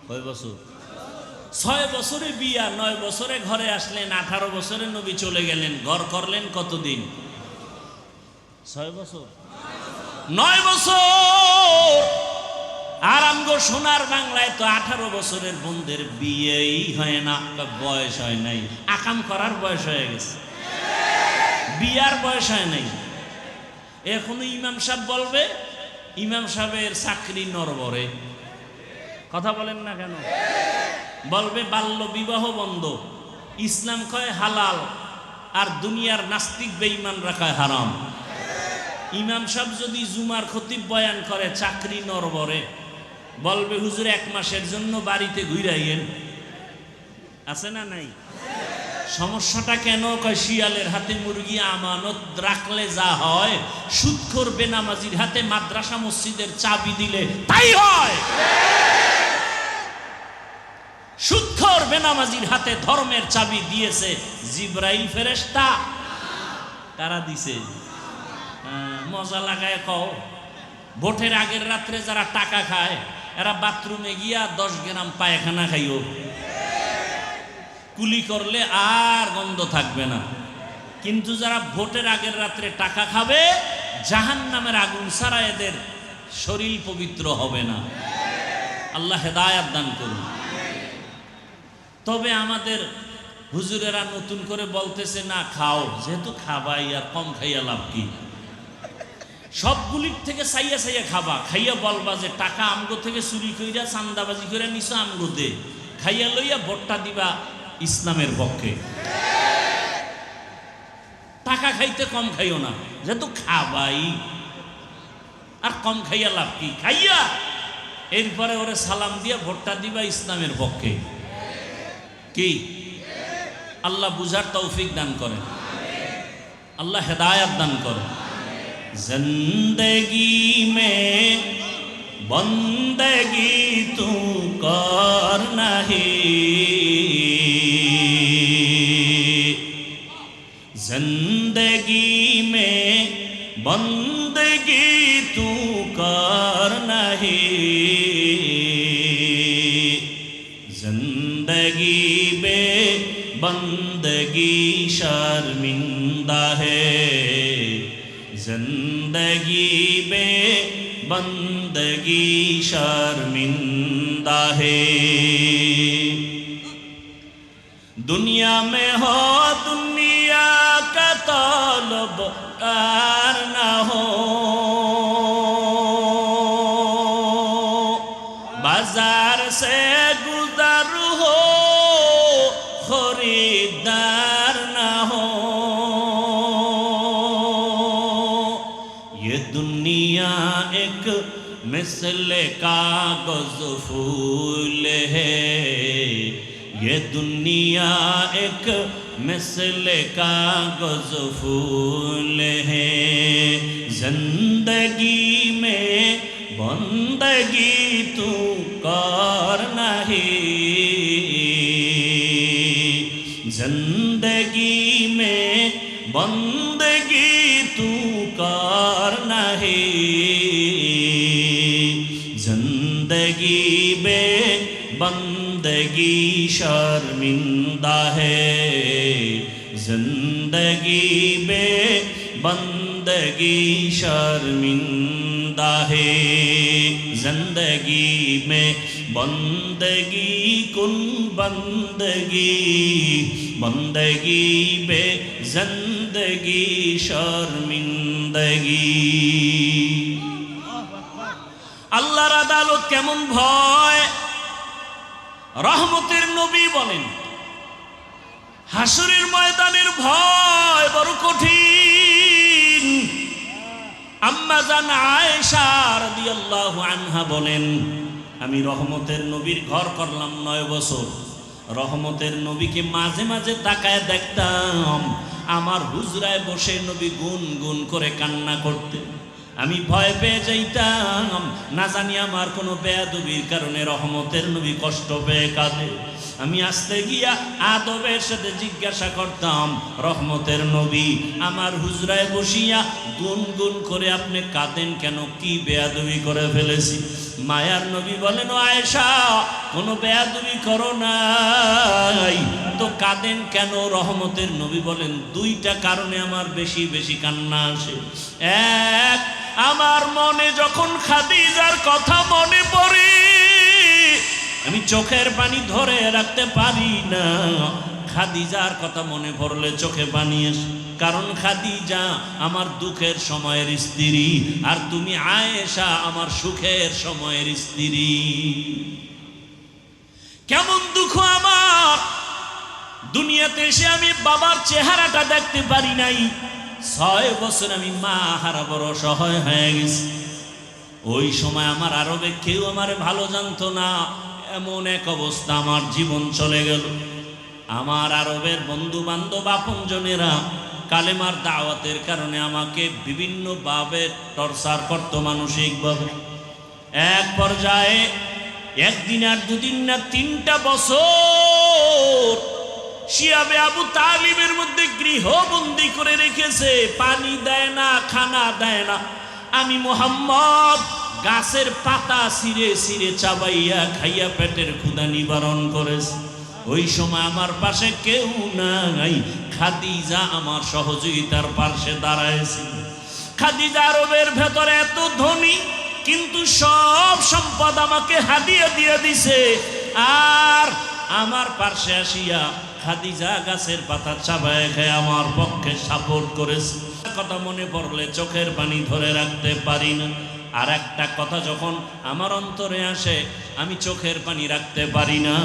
Speaker 1: কয় বছর? 6 বছরে বিয়া, 9 বছরে ঘরে আসলেন, 18 বছরে নবী চলে গেলেন, ঘর করলেন কতদিন? 6 বছর, 9 বছর। আর আমগো সোনার বাংলায় তো 18 বছরের বোনদের বিয়েই হয় না, বয়স হয় নাই, আকাম করার বয়স হয়ে গেছে, বিয়ার বয়স হয় নাই। এখনো ইমাম সাহেব বলবে, ইমাম সাহেবের চাকরি নরবরে, কথা বলেন না কেন? বলবে বাল্য বিবাহ বন্ধ, ইসলাম কয় হালাল, আর দুনিয়ার নাস্তিক বেঈমান রাখায় হারাম। ইমাম সাহেব যদি জুমার খতিব বয়ান করে, চাকরি নরবরে, বলবে হুজুর 1 মাসের জন্য বাড়িতে ঘুরাইয়েন। আছে না নাই? সমস্যাটা কেন? কয় শিয়ালের হাতে মুরগি আমানত রাখলে যা হয়, সুদখোর বেনামাজির হাতে মাদ্রাসা মসজিদের চাবি দিলে তাই হয়। সুদখোর বেনামাজির হাতে ধর্মের চাবি দিয়েছে জিব্রাইল ফেরেশতা। কারা দিছে? মজা লাগায় কও, ভোটের আগের রাত্রে যারা টাকা খায়, এরা বাথরুমে গিয়া 10 গ্রাম পায়খানা খাইও, কুলি করলে আর গন্ধ থাকবে না। কিন্তু যারা ভোটের আগের রাত্রে টাকা খাবে, জাহান্নামের আগুন ছাড়া এদের শরীর পবিত্র হবে না। আল্লাহ হেদায়েত দান করুন। তবে আমাদের হুজুরেরা নতুন করে বলতেছে, না খাও, যেহেতু খাবাই, আর কম খাইয়া লাভ কি? সবগুলির থেকে চাইয়া চাইয়া খাবা, খাইয়া বলবা যে টাকা আমগো থেকে চুরি কইরা চান্দাবাজি করে নিছো, আমগো দে, খাইয়া লইয়া ভোটটা দিবা ইসলামের পক্ষে। টাকা খাইতে কম খাইও না, যেহেতু খাবাই, আর কম খাইয়া লাভ কি? খাইয়া এরপরে ওরে সালাম দিয়া ভোটটা দিবা ইসলামের পক্ষে। কি? আল্লাহ বুঝার তৌফিক দান করেন, আল্লাহ হেদায়েত দান করেন। जिंदगी में बंदगी तू कर नहीं, जिंदगी में बंदगी तू कर नहीं, जिंदगी में बंदगी शर्मिंदा है, जिंदगी में बंदगी शर्मिंदा है। दुनिया में हो दुनिया का तलबगार न हो, बाजार से गुजर हो खरीदार न हो, दुनिया एक मिसल कागज फूल है, ये दुनिया एक मिसल कागज फूल है, जिंदगी में बंदगी तू कर नहीं, जिंदगी में बंदगी तू कर नहीं, जिंदगी में बंदगी शर्मिंदा है, जिंदगी में बंदगी शर्मिंदा है, जिंदगी में बंदगी कुन बंदगी, बंदगी बे जिंदगी शर्मिंदगी। আল্লাহর আদালত কেমন ভয়! রহমতের নবী বলেন, হাসরের ময়দানের ভয় বড় কঠিন। আম্মা জান আয়েশা রাদিয়াল্লাহু আনহা বলেন, আমি রহমতের নবীর ঘর করলাম 9 বছর। রহমতের নবীকে মাঝে মাঝে তাকায় দেখতাম, আমার হুজরায় বসে নবী গুন গুন করে কান্না করতেন। আমি ভয় পেয়ে যাইতাম, না জানি আমার কোনো বেয়াদবির কারণে রহমতের নবী কষ্ট পেয়ে কাঁদে। আমি আসতে গিয়া আদবের সাথে জিজ্ঞাসা করতাম, রহমতের নবী আমার হুজরায় বসিয়া গুনগুন করে আপনি কাঁদেন কেন, কি বেয়াদবি করে ফেলেছি? মায়ার নবী বলেন, ও আয়েশা কোনো বেয়াদবি করো নাই তো কাঁদেন কেন? রহমতের নবী বলেন, দুইটা কারণে আমার বেশি বেশি কান্না আসে। এক, আমার মনে যখন খাদিজার কথা মনে পড়ে আমি চোখের পানি ধরে রাখতে পারি না। খাদিজার কথা মনে পড়লে চোখে পানি আসে, কারণ খাদিজা আমার দুঃখের সময়ের স্ত্রী, আর তুমি আয়েশা আমার সুখের সময়ের স্ত্রী। কেমন দুঃখ আমার, দুনিয়াতে এসে আমি বাবার চেহারাটা দেখতে পারি নাই। 6 বছর আমি মা হারা বড় অসহায় হয়ে গেছি। ওই সময় আমার আরবে কেউ আমার ভালো জানতো না, এমন এক অবস্থা আমার জীবন চলে গেল। আমার আরবের বন্ধু বান্ধব আপনজনেরা কালেমার দাওয়াতের কারণে আমাকে বিভিন্নভাবে টর্চার করত মানসিকভাবে। এক পর্যায়ে একদিন আর দুদিন না 3টা বছর শিয়াবে আবু তালিবের মধ্যে গৃহবন্দী করে রেখেছে, পানি দেয় না, খানা দেয় না। আমি মুহাম্মদ গাছের পাতা ছিঁড়ে ছিঁড়ে চাবাইয়া খাইয়া পেটের ক্ষুধা নিবারণ করেছে। ওই সময় আমার পাশে কেউ নাই, খাদিজা আমার সহযোগিতার পাশে দাঁড়ায়ছিল। খাদিজা আরবের ভেতরে এত ধনী, কিন্তু সব সম্পদ আমাকে হাদিয়া দিয়ে দিছে, আর আমার পাশে আসিয়া খাদিজা গাছের পাতা চাবায় খেয়ে আমার পক্ষে সাপোর্ট করেছে। কথা মনে পড়লে চোখের পানি ধরে রাখতে পারি না। আর একটা কথা যখন আমার অন্তরে আসে আমি চোখের পানি রাখতে পারি না।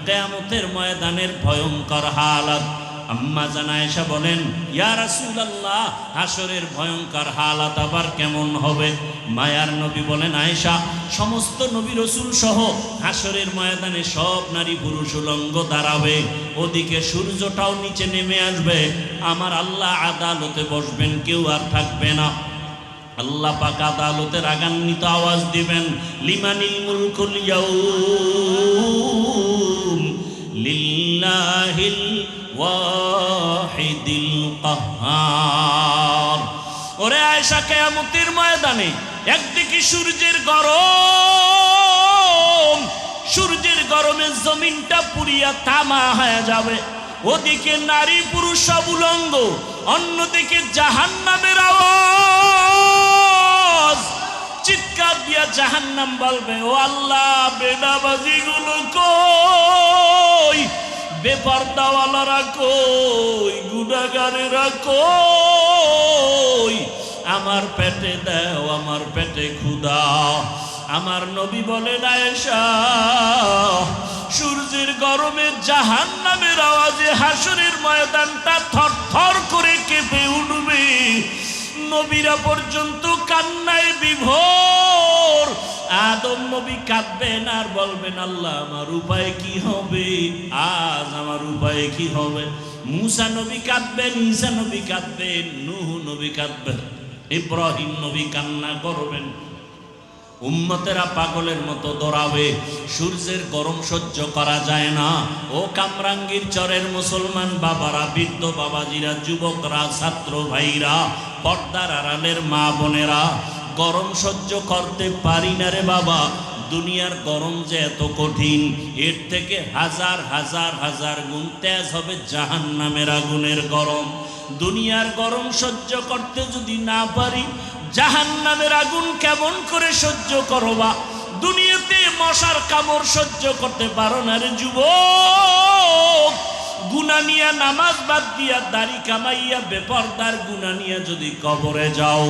Speaker 1: কিয়ামতের ময়দানের ভয়ঙ্কর হালাত। আম্মা জান আয়েশা বলেন, ইয়া রাসূলুল্লাহ হাসরের ভয়ঙ্কর হালাত আবার কেমন হবে? মায়ার নবী বলেন, আয়েশা সমস্ত নবী রাসূল সহ হাসরের ময়দানে সব নারী পুরুষ উলঙ্গ দাঁড়াবে, ওদিকে সূর্যটাও নিচে নেমে আসবে, আমার আল্লাহ আদালতে বসবেন, কেউ আর থাকবে না। আল্লাহ পাক আদালতে রাগান্বিত আওয়াজ দিবেন, লিমানিল মুলকুল ইয়াউম লিল্লাহিল ওয়াহিদিল কাহ্হার। ওরে আয়েশা, কিয়ামতের ময়দানে একদিকে সূর্যের গরম, সূর্যের গরমে জমিনটা পুড়িয়া তামা হয়ে যাবে, ওদিকে নারী পুরুষ সব উলঙ্গ, অন্যদিকে জাহান্নামের আওয়াজ। চিৎকার দিয়া জাহান্নাম বলবে, ও আল্লাহ বেনামাজি গুলো কই, বেপরদাওয়ালারা কই, গুনাহগারেরা কই, আমার পেটে দাও, আমার পেটে ক্ষুধা। আমার নবী বলেন, আয়েশা সূর্যের গরমে জাহান্নামের আওয়াজে হাসরের ময়দানটা থরথর করে কেঁপে উঠবে, নবীরা পর্যন্ত কান্নায় বিভোর। আদম নবী কাঁদবেন আর বলবেন, আল্লাহ আমার উপায় কি হবে, আজ আমার উপায় কি হবে? মুসা নবী কাঁদবেন, ঈসা নবী কাঁদবেন, নূহ নবী কাঁদবেন, ইব্রাহিম নবী কান্না করবেন। উম্মতেরা পাগলের মতো দৌড়াবে, সূর্যের গরম সহ্য করা যায় না। ও কামরাঙ্গীর চরের মুসলমান বাবারা, বৃদ্ধ বাবাজিরা, যুবকরা, ছাত্র ভাইরা, পর্দার আড়ালের মা বোনেরা, গরম সহ্য করতে পারি না রে বাবা। দুনিয়ার গরম যে এত কঠিন, এর থেকে হাজার হাজার হাজার গুণ তেজ হবে জাহান্নামের আগুনের গরম। দুনিয়ার গরম সহ্য করতে যদি না পারি, জাহান্নামের আগুন কেমন করে সহ্য করবা? দুনিয়াতে মশার কামড় সহ্য করতে পারো না রে যুবক। গুনাহ নিয়া নামাজ বাদ দিয়া দাড়ি কামাইয়া বেপরদার গুনাহ নিয়া যদি কবরে যাও,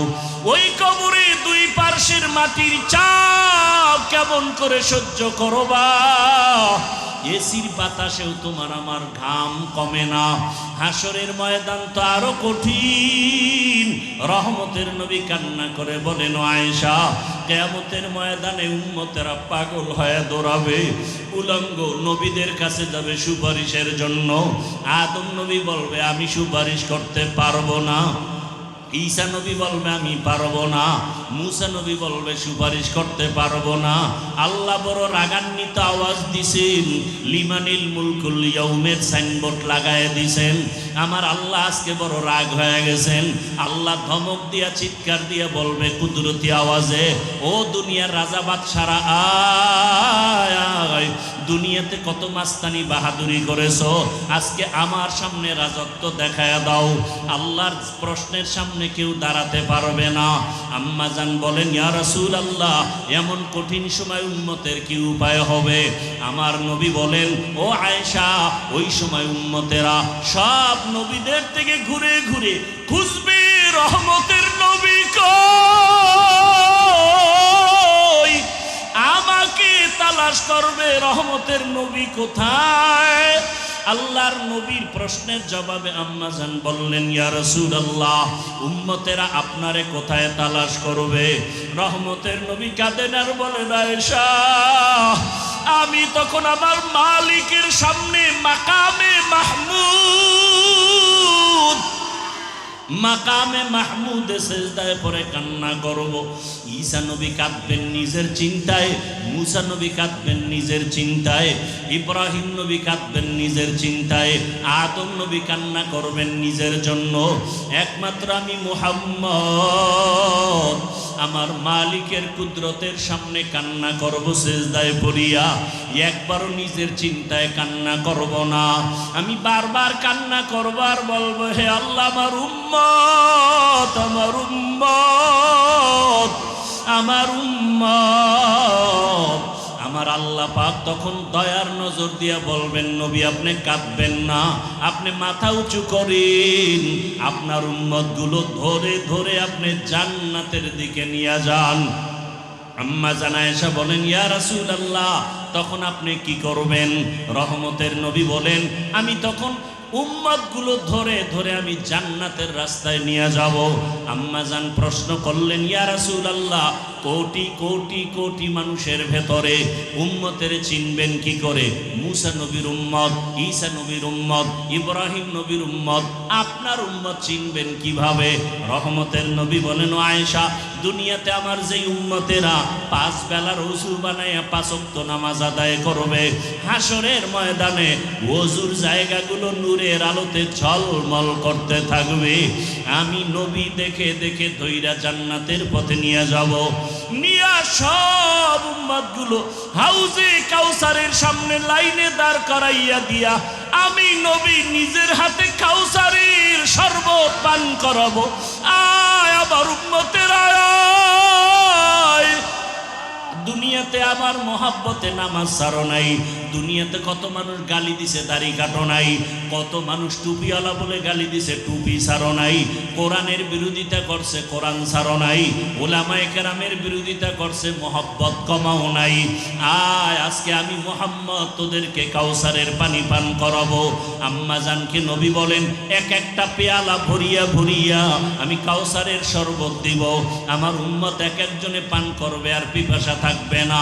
Speaker 1: ওই কবরে দুই পার্শ্বের মাটির চাপ কেমন করে সহ্য করবা? এসির বাতাসেও তোমার আমার ঘাম কমে না। হাসরের ময়দান তো আরো কঠিন। রহমতের নবী কান্না করে বলেন, আয়েশা কিয়ামতের ময়দানে উম্মতেরা পাগল হয়ে দৌড়াবে, উলঙ্গ নবীদের কাছে যাবে সুপারিশের জন্য। আদম নবী বলবে, আমি সুপারিশ করতে পারবো না। ঈসা নবী বলবে আমি পারবো না, মুসা নবী বলবে সুপারিশ করতে পারবো না। আল্লাহ বড় রাগান্বিত আওয়াজ দিছেন, লিমানিল মুলকুল ইয়াউমের সাইনবোর্ড লাগায় দিছেন। আমার আল্লাহ আজকে বড় রাগ হয়ে গেছেন। আল্লাহ ধমক দিয়া চিৎকার দিয়া বলবে কুদরতি আওয়াজে, ও দুনিয়ার রাজা বাদশারা আয়, দুনিয়াতে কত মাস্তানি বাহাদুরি করেছো, আজকে আমার সামনে রাজত্ব দেখায়া দাও। আল্লাহর প্রশ্নের সামনে কেউ দাঁড়াতে পারবে না। আম্মা জান বলেন, ইয়া রাসূলুল্লাহ, এমন কঠিন সময় উম্মতের কি উপায় হবে? আমার নবী বলেন, ও আয়েশা, ওই সময় উম্মতেরা সব নবীদের থেকে ঘুরে ঘুরে খুঁজবে রহমতের নবী কই, আমাকে তালাশ করবে রহমতের নবী কোথায়। আল্লাহর নবীর প্রশ্নের জবাবে আম্মা জান বললেন, ইয়া রাসূলুল্লাহ, উম্মতেরা আপনারে কোথায় তালাশ করবে? রহমতের নবী কাঁদেন আর বলেন, আয়েশা, আমি তখন আমার মালিকের সামনে মাকামে মাহমুদ, মাকামে মাহমুদে সেজদায় পড়ে কান্না করব। ঈসা নবী কাঁদবেন নিজের চিন্তায়, মুসা নবী কাঁদবেন নিজের চিন্তায়, ইব্রাহিম নবী কাঁদবেন নিজের চিন্তায়, আদম নবী কান্না করবেন নিজের জন্য। একমাত্র আমি মুহাম্মদ আমার মালিকের কুদরতের সামনে কান্না করব সেজদায় পড়িয়া, একবারও নিজের চিন্তায় কান্না করব না। আমি বারবার কান্না করব আর বলবো, হে আল্লাহ, আমার উম্মত, আমার উম্মত, আমার উম্মত। আমার আল্লাহ পাক তখন দয়ার নজর দিয়া বলবেন, নবী আপনি কাঁদবেন না, আপনি মাথা উঁচু করেন, আপনার উম্মতগুলো ধরে ধরে আপনি জান্নাতের দিকে নিয়ে যান। আম্মা জান আয়েশা বলেন, ইয়া রাসূলুল্লাহ, তখন আপনি কি করবেন? রহমতের নবী বলেন, আমি তখন উম্মতগুলো ধরে ধরে আমি জান্নাতের রাস্তায় নিয়ে যাব। আম্মা জান প্রশ্ন করলেন, ইয়া রাসূলুল্লাহ, কোটি কোটি কোটি মানুষের ভেতরে উম্মতের চিনবেন কি করে? মুসা নবীর উম্মত, ঈসা নবীর উম্মত, ইব্রাহিম নবীর উম্মত, আপনার উম্মত চিনবেন কিভাবে? রহমতের নবী বলেন, ও আয়েশা, দুনিয়াতে আমার যেই উম্মতেরা 5 বেলার ওযু বানায়া 5 ওয়াক্ত নামাজ আদায় করবে, হাসরের ময়দানে ওযুর জায়গাগুলো নূরের আলোতে ঝলমল করতে থাকবে, আমি নবী দেখে দেখে ধইরা জান্নাতের পথে নিয়ে যাব। নিয়া সব উম্মতগুলো হাউজে কাউসারের সামনে লাইনে দাঁড় করাইয়া দিয়া আমি নবী নিজের হাতে কাউসারের শরবত পান করাবো। আয় আমার উম্মতের আয়, দুনিয়াতে আমার মহাব্বতে নামাজ ছাড়ো নাই, দুনিয়াতে কত মানুষ গালি দিছে দাড়ি কাটো নাই, কত মানুষ টুপিওয়ালা বলে গালি দিছে টুপি ছাড়ো নাই, কোরআনের বিরোধিতা করছে কোরআন ছাড়ো নাই, ওলামায়ে কেরামের বিরোধিতা করছে মহব্বত কমাও নাই। আয় আজকে আমি মুহাম্মদ তোদেরকে কাউসারের পানি পান করাবো। আম্মা জানকে নবী বলেন, এক একটা পেয়ালা ভরিয়া ভরিয়া আমি কাউসারের শরবত দিব, আমার উম্মত এক একজনে পান করবে আর পিপাসা থাকবে না।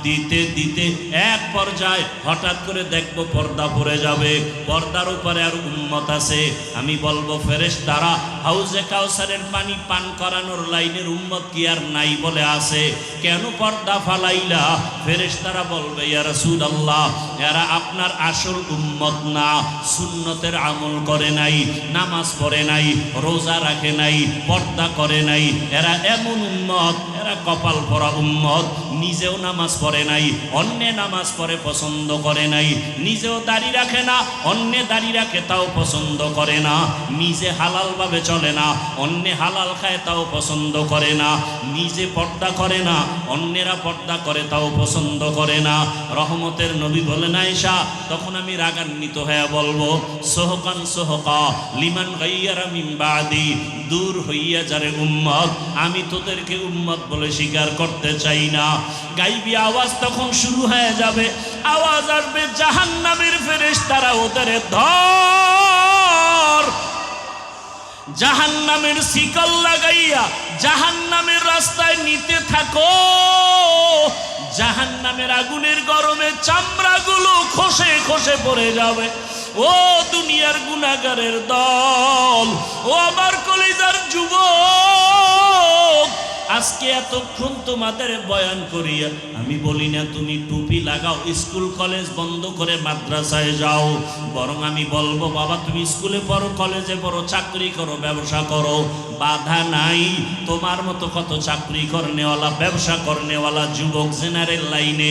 Speaker 1: দিতে দিতে এক পর্যায়ে হঠাৎ করে দেখবো পর্দা পড়ে যাবে, পর্দার উপরে আর উম্মত আছে, আমি বলবো ফেরেশতারা, হাউজে কাউসারের পানি পান করানোর লাইনের উম্মত কি আর নাই বলে আছে, কেন পর্দা ফালাইলা? ফেরেশতারা বলবে, ইয়া রাসূলুল্লাহ, এরা আপনার আসল উম্মত না, সুন্নতের আমল করে নাই, নামাজ পড়ে নাই, রোজা রাখে নাই, পর্দা করে নাই, এরা এমন উম্মত, এরা কপাল পরা উম্মত, নিজেও নামাজ পড়ে নাই, অন্যে নামাজ পড়ে পছন্দ করে নাই, নিজেও দাড়ি রাখে না, অন্যে দাড়ি রাখে তাও পছন্দ করে না, নিজে হালাল ভাবে চলে না, অন্যে হালাল খায় তাও পছন্দ করে না, নিজে পর্দা করে না, অন্যেরা পর্দা করে তাও পছন্দ করে না। রহমতের নবী বলেন, আয়েশা, তখন আমি রাগান্বিত হয়ে বলবো, সোহকান সোহকা লিমান গাইয়ারা মিন বাদি, দূর হইয়া যারে উম্মত, আমি তোদেরকে উম্মত বলে স্বীকার করতে চাই না। গাইবি আওয়াজ তখন শুরু হয়ে যাবে, আওয়াজ আসবে, জাহান্নামের ফেরেশতারা ওদের ধর, জাহান্নামের শিকল লাগাইয়া জাহান্নামের রাস্তায় নিতে থাকো, জাহান্নামের আগুনের গরমে চামড়াগুলো খসে খসে পড়ে যাবে। ও দুনিয়া আর গুনাহগারের দল। ও আমার কলিজার যুবক, আজকে এতক্ষণ তোমাদের বয়ান করিয়া আমি বলি না তুমি টুপি লাগাও, স্কুল কলেজ বন্ধ করে মাদ্রাসায় যাও, বরং আমি বলবো বাবা তুমি স্কুলে পড়ো, কলেজে পড়ো, চাকরি করো, ব্যবসা করো, বাধা নাই। তোমার মতো কত চাকরি করনেওয়ালা, ব্যবসা করনেওয়ালা যুবক জেনারেল লাইনে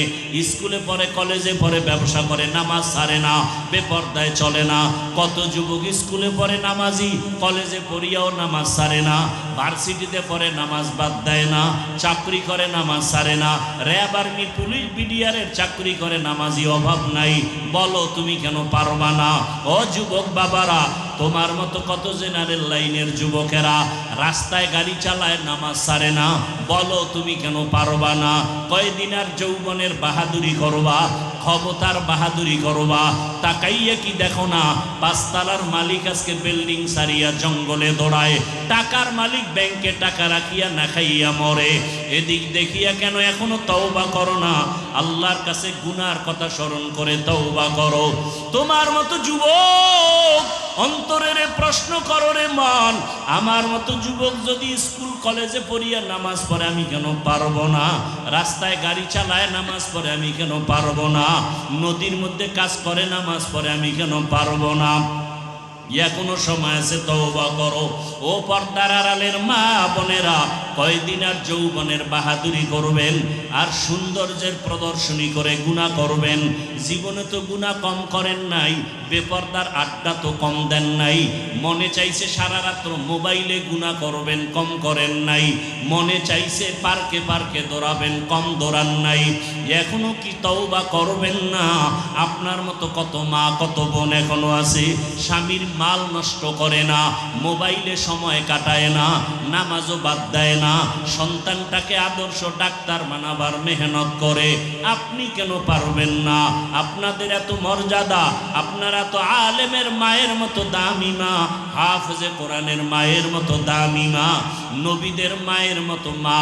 Speaker 1: স্কুলে পড়ে, কলেজে পড়ে, ব্যবসা করে, নামাজ ছাড়ে না, বেপরদায় চলে না। কত যুবক স্কুলে পড়ে নামাজি, কলেজে পড়িয়াও নামাজ ছাড়ে না, ভার্সিটিতে পড়ে নামাজ বাদ দেয় না, চাকরি করে নামাজ ছাড়ে না, র্যাব আর্মি পুলিশ বিডিআরের চাকরি করে, নামাজি অভাব নাই। বলো তুমি কেন পারবা না? ও যুবক বাবারা, তোমার মতো কত জেনারেল লাইনের যুবকেরা রাস্তায় গাড়ি চালায়, নামাজ ছাড়ে না, বলো তুমি কেন পারবা না? কয়দিন আর যৌবনের বাহাদুরি করবা, ক্ষমতার বাহাদুরি করবা? তাকাইয়া কি দেখো না, পাঁচতলার মালিক আজকে বিল্ডিং সারিয়া জঙ্গলে দৌড়ায়, টাকার মালিক ব্যাংকে টাকা রাখিয়া না খাইয়া মরে। এদিক দেখিয়া কেন এখনো তওবা করো না? আল্লাহর কাছে গুনার কথা স্মরণ করে তওবা করো। তোমার মতো যুবক অন্তরের প্রশ্ন করো রে মন, আমার মতো যুবক যদি স্কুল কলেজে পড়িয়া নামাজ পড়ে আমি কেন পারবো না? রাস্তায় গাড়ি চালায় নামাজ পড়ে আমি কেন পারবো না? নদীর মধ্যে কাজ করে নামাজ পড়ে আমি কেন পারবো না? এখনো সময় আছে, তওবা করো। ও পর্দার আড়ালের মা বোনেরা, কয়দিন আর যৌবনের বাহাদুরি করবেন আর সৌন্দর্যের প্রদর্শনী করে গুনাহ করবেন? জীবনে তো গুনাহ কম করেন নাই, বেপর্দার আড্ডা তো কম দেন নাই। মনে চাইছে সারা রাত্র মোবাইলে গুনাহ করবেন, কম করেন নাই। মনে চাইছে পার্কে পার্কে দৌড়াবেন, কম দৌড়ান নাই। এখনো কি তওবা করবেন না? আপনার মতো কত মা কত বোন এখনো আছে, স্বামীর মাল নষ্ট করে না, মোবাইলে সময় কাটায় না, নামাজও বাদ দেয় না, সন্তানটাকে আদর্শ ডাক্তার বানাবার মেহনত করে। আপনি কেন পারবেন না? আপনাদের এত মর্যাদা, আপনারা তো আলেমের মায়ের মতো দামি মা, হাফেজে কোরআনের মায়ের মতো দামি মা, নবীদের মায়ের মতো মা,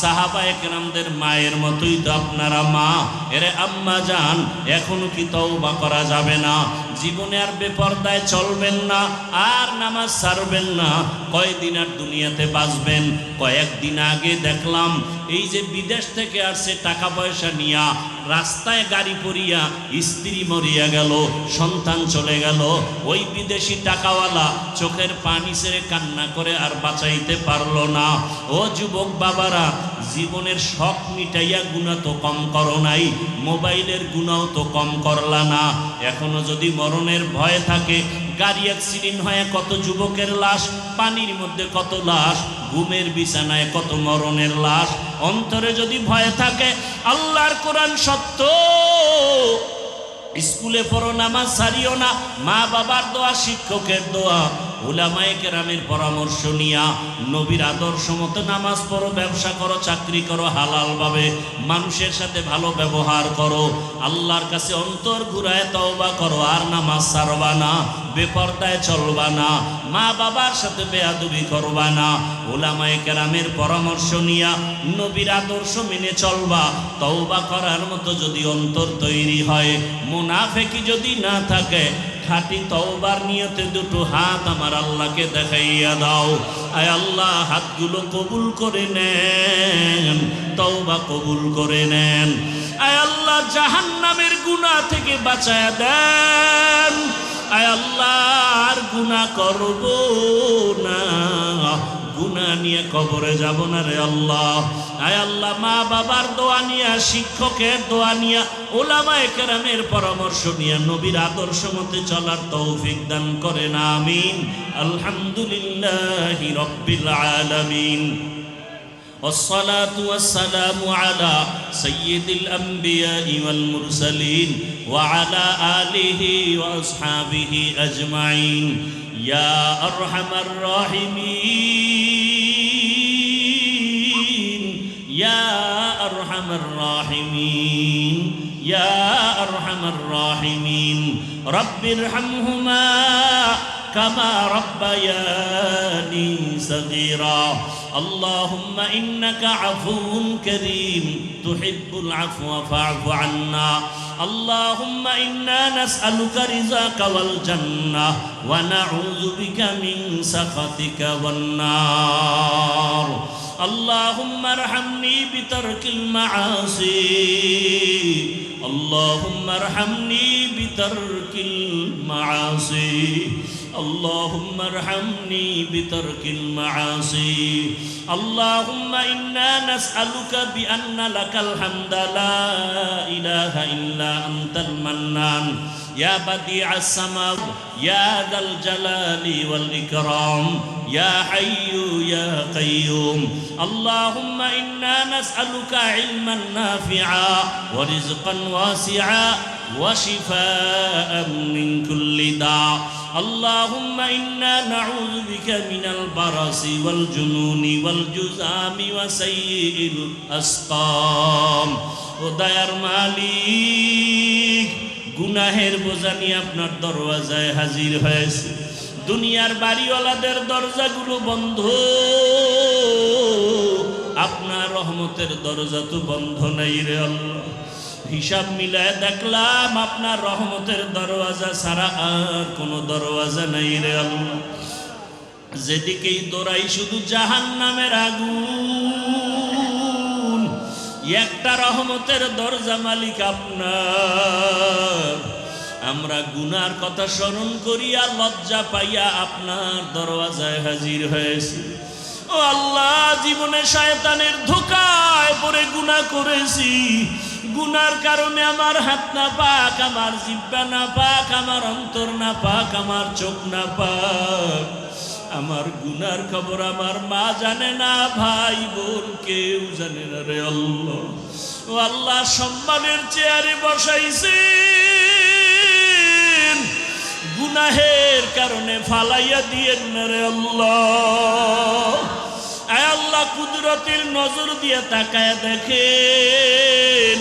Speaker 1: সাহাবায়ে কেরামদের মায়ের মতোই তো আপনারা মা। এরে আম্মা জান, এখনো কি তওবা করা যাবে না? জীবনে আর বেপরদায় চলবেন না, আর নামাজ ছাড়বেন না। কয়দিন আর দুনিয়াতে বাঁচবেন? কয়েকদিন আগে দেখলাম এই যে বিদেশ থেকে আসছে টাকা পয়সা নিয়া, রাস্তায় গাড়ি পড়িয়া স্ত্রী মরিয়া গেল, সন্তান চলে গেল, ওই বিদেশি টাকাওয়ালা চোখের পানি ছেড়ে কান্না করে আর বাঁচাইতে পারলো না। ও যুবক বাবারা, জীবনের শখ মিটাইয়া গুনাহ তো কম করো নাই, মোবাইলের গুনাহও তো কম করলা না। এখনো যদি মরণের ভয় থাকে, গাড়ি অ্যাক্সিডেন্ট হয়ে কত যুবকের লাশ, পানির মধ্যে কত লাশ, ঘুমের বিছানায় কত মরণের লাশ। অন্তরে যদি ভয় থাকে, আল্লাহর কোরআন সত্য, স্কুলে পড়ো, নামাজ ছাড়িও না, মা বাবার দোয়া, শিক্ষকের দোয়া, উলামায়ে কেরামের পরামর্শ নিয়া নবীর আদর্শ মতো নামাজ পড়ো, ব্যবসা করো, চাকরি করো, হালালভাবে মানুষের সাথে ভালো ব্যবহার করো, আল্লাহর কাছে অন্তর ঘুরায় তওবা করো। আর নামাজ ছাড়বা না, বেপরদায় চলবা না, মা বাবার সাথে বেয়াদবি করবা না, উলামায়ে কেরামের পরামর্শ নিয়া নবীর আদর্শ মেনে চলবা। তওবা করার মতো যদি অন্তর তৈরি হয়, মুনাফিকি যদি না থাকে, খাঁটি তওবার নিয়তে দুটো হাত আমার আল্লাহকে দেখাইয়া দাও। আয় আল্লাহ, হাতগুলো কবুল করে নেন, তওবা কবুল করে নেন। আয় আল্লাহ, জাহান্নামের গুনাহ থেকে বাঁচায়া দেন। আয় আল্লাহ, আর গুনাহ করব না, গুনাহ নিয়ে কবরে যাব না রে আল্লাহ। আয় আল্লাহ, মা বাবার দোয়া নিয়া, শিক্ষকের দোয়া নিয়া, উলামায়ে কেরামের পরামর্শ নিয়া নবীর আদর্শ মতে চলার তৌফিক দান করেন, আমিন। আলহামদুলিল্লাহি রাব্বিল আলামিন। والصلاة والسلام على سيد الأنبياء والمرسلين وعلى آله وأصحابه أجمعين يا أرحم الراحمين يا أرحم الراحمين يا أرحم الراحمين رب ارحمهما كما ربياني صغيرا اللهم إنك عفو كريم تحب العفو فاعف عنا اللهم إنا نسألك رضاك والجنة ونعوذ بك من سخطك والنار اللهم ارحمني بترك المعاصي اللهم ارحمني بترك المعاصي اللهم ارحمني بترك المعاصي اللهم إنا نسألك بأن لك الحمد لا إله إلا أنت المنان يا بديع السماوات يا ذا الجلال والإكرام يا حي يا قيوم اللهم إنا نسألك علما نافعا ورزقا واسعا وشفاء من كل داء اللهم إنا نعوذ بك من البرص والجنون والجذام وسيء الأسقام ودير মালিক গুনাহের বোঝা নিয়ে আপনার দরওয়াজায় হাজির হয়েছে দুনিয়ার বাড়িওয়ালাদের দরজাগুলো বন্ধ আপনার রহমতের দরজা তো বন্ধ নাই রে আল্লাহ হিসাব মিলায় দেখলাম আপনার রহমতের দরওয়াজা ছাড়া আর কোনো দরওয়াজা নাই রে আল্লাহ যেদিকেই দৌড়াই শুধু জাহান্নামের আগুন একটা রহমতের দরজা মালিক আপনার আমরা গুনার কথা স্মরণ করিয়া লজ্জা পাইয়া আপনার দরওয়াজায় হাজির হয়েছি ও আল্লাহ জীবনে শয়তানের ধোঁকায় পড়ে গুনাহ করেছি গুনার কারণে আমার হাত না পাক আমার জিহ্বা না পাক আমার অন্তর না পাক আমার চোখ না পাক আমার গুনার খবর আমার মা জানে না ভাই বোন কেউ জানে না রে আল্লাহ ও আল্লাহ সম্মানের চেয়ারে বসাইছেন গুনাহের কারণে ফালাইয়া দিয়েন না রে আল্লাহ আয় আল্লাহ কুদরতের নজর দিয়ে তাকায় দেখেন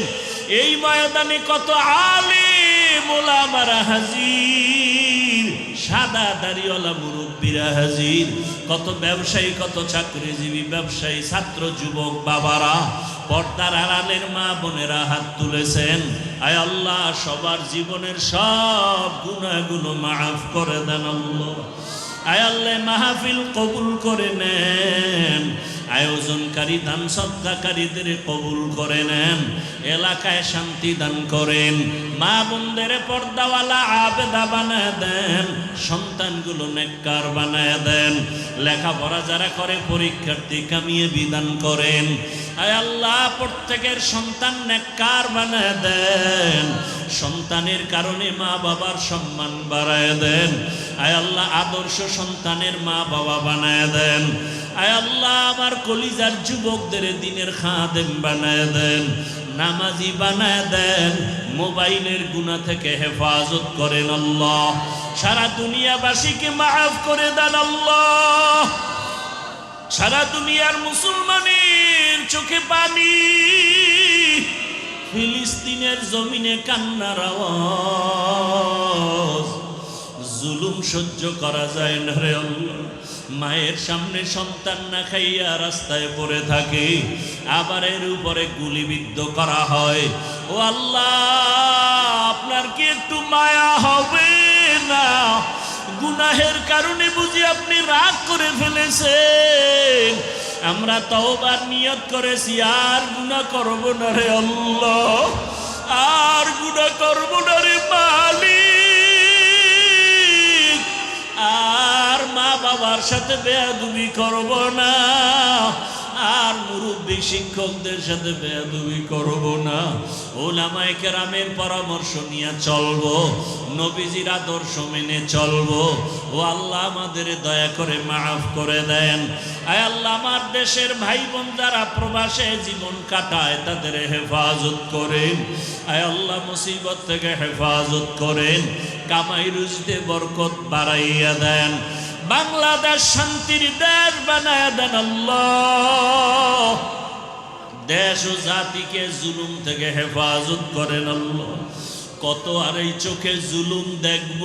Speaker 1: এই ময়দানে কত আলেম ওলামারা হাজির সাদা দাড়িওয়ালা মুরব্বীরা হাজির কত ব্যবসায়ী কত চাকরিজীবী ব্যবসায়ী ছাত্র যুবক বাবারা পর্দার আড়ালের মা বোনেরা হাত তুলেছেন আয় আল্লাহ সবার জীবনের সব গুনাহগুলো মাফ করে দেন আল্লাহ আয় আল্লাহ মাহফিল কবুল করে নেন আয়োজনকারী দান সদকাকারীদের কবুল করে নেন এলাকায় শান্তি দান করেন মা বোনদের পর্দাওয়ালা আবেদা বানায় দেন সন্তানগুলো নেককার বানায় দেন লেখাপড়া যারা করে পরীক্ষার্থী কামিয়ে বিধান করেন আয় আল্লাহ প্রত্যেকের সন্তান নেককার বানায় দেন সন্তানের কারণে মা বাবার সম্মান বাড়ায় দেন আয় আল্লাহ আদর্শ সন্তানের মা বাবা বানায় দেন আয় আল্লাহ আমার কলিজার যুবকদের দিনের খাদেম বানায় দেন নামাজি বানায় দেন মোবাইলের গুনাহ থেকে হেফাজত করেন আল্লাহ সারা দুনিয়াবাসীকে মাফ করে দেন আল্লাহ সারা দুনিয়ার মুসলমানের চোখে পানি ফিলিস্তিনের জমিনে কান্নার আওয়াজ জুলুম সহ্য করা যায় না রে আল্লাহ মায়ের সামনে সন্তান না খাইয়া রাস্তায় পড়ে থাকে আবার এর উপরে গুলিবিদ্ধ করা হয় ও আল্লাহ আপনার কি একটু মায়া হবে না গুনাহের কারণে বুঝি আপনি রাগ করে ফেলেছেন আমরা তওবার নিয়ত করেছি আর গুনাহ করব না রে আল্লাহ আর গুনাহ করব না রে মালিক আর মা বাবার সাথে বেয়াদবি করব না আর মুরব্বী শিক্ষকদের সাথে বেয়াদবি করব না উলামায়ে কেরামের পরামর্শ নিয়ে চলবো নবীজির আদর্শ মেনে চলবো ও আল্লাহ আমাদের দয়া করে মাফ করে দেন আয় আল্লাহ আমার দেশের ভাই বোন যারা প্রবাসে জীবন কাটায় তাদের হেফাজত করেন আয় আল্লাহ মুসিবত থেকে হেফাজত করেন কামাই রুজিতে বরকত বাড়াইয়া দেন বাংলাদেশ শান্তির দেশ বানায় দেন আল্লাহ দেশ ও জাতিকে জুলুম থেকে হেফাজত করেন আল্লাহ কত আর এই চোখে জুলুম দেখব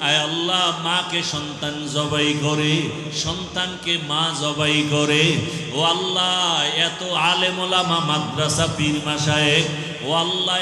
Speaker 1: আয় আল্লাহ মাকে সন্তান জবাই করে, সন্তানকে মা জবাই করে। ও আল্লাহ এত আলেম ওলামা মাদ্রাসা পীর মাশায়েখ, ও আল্লাহ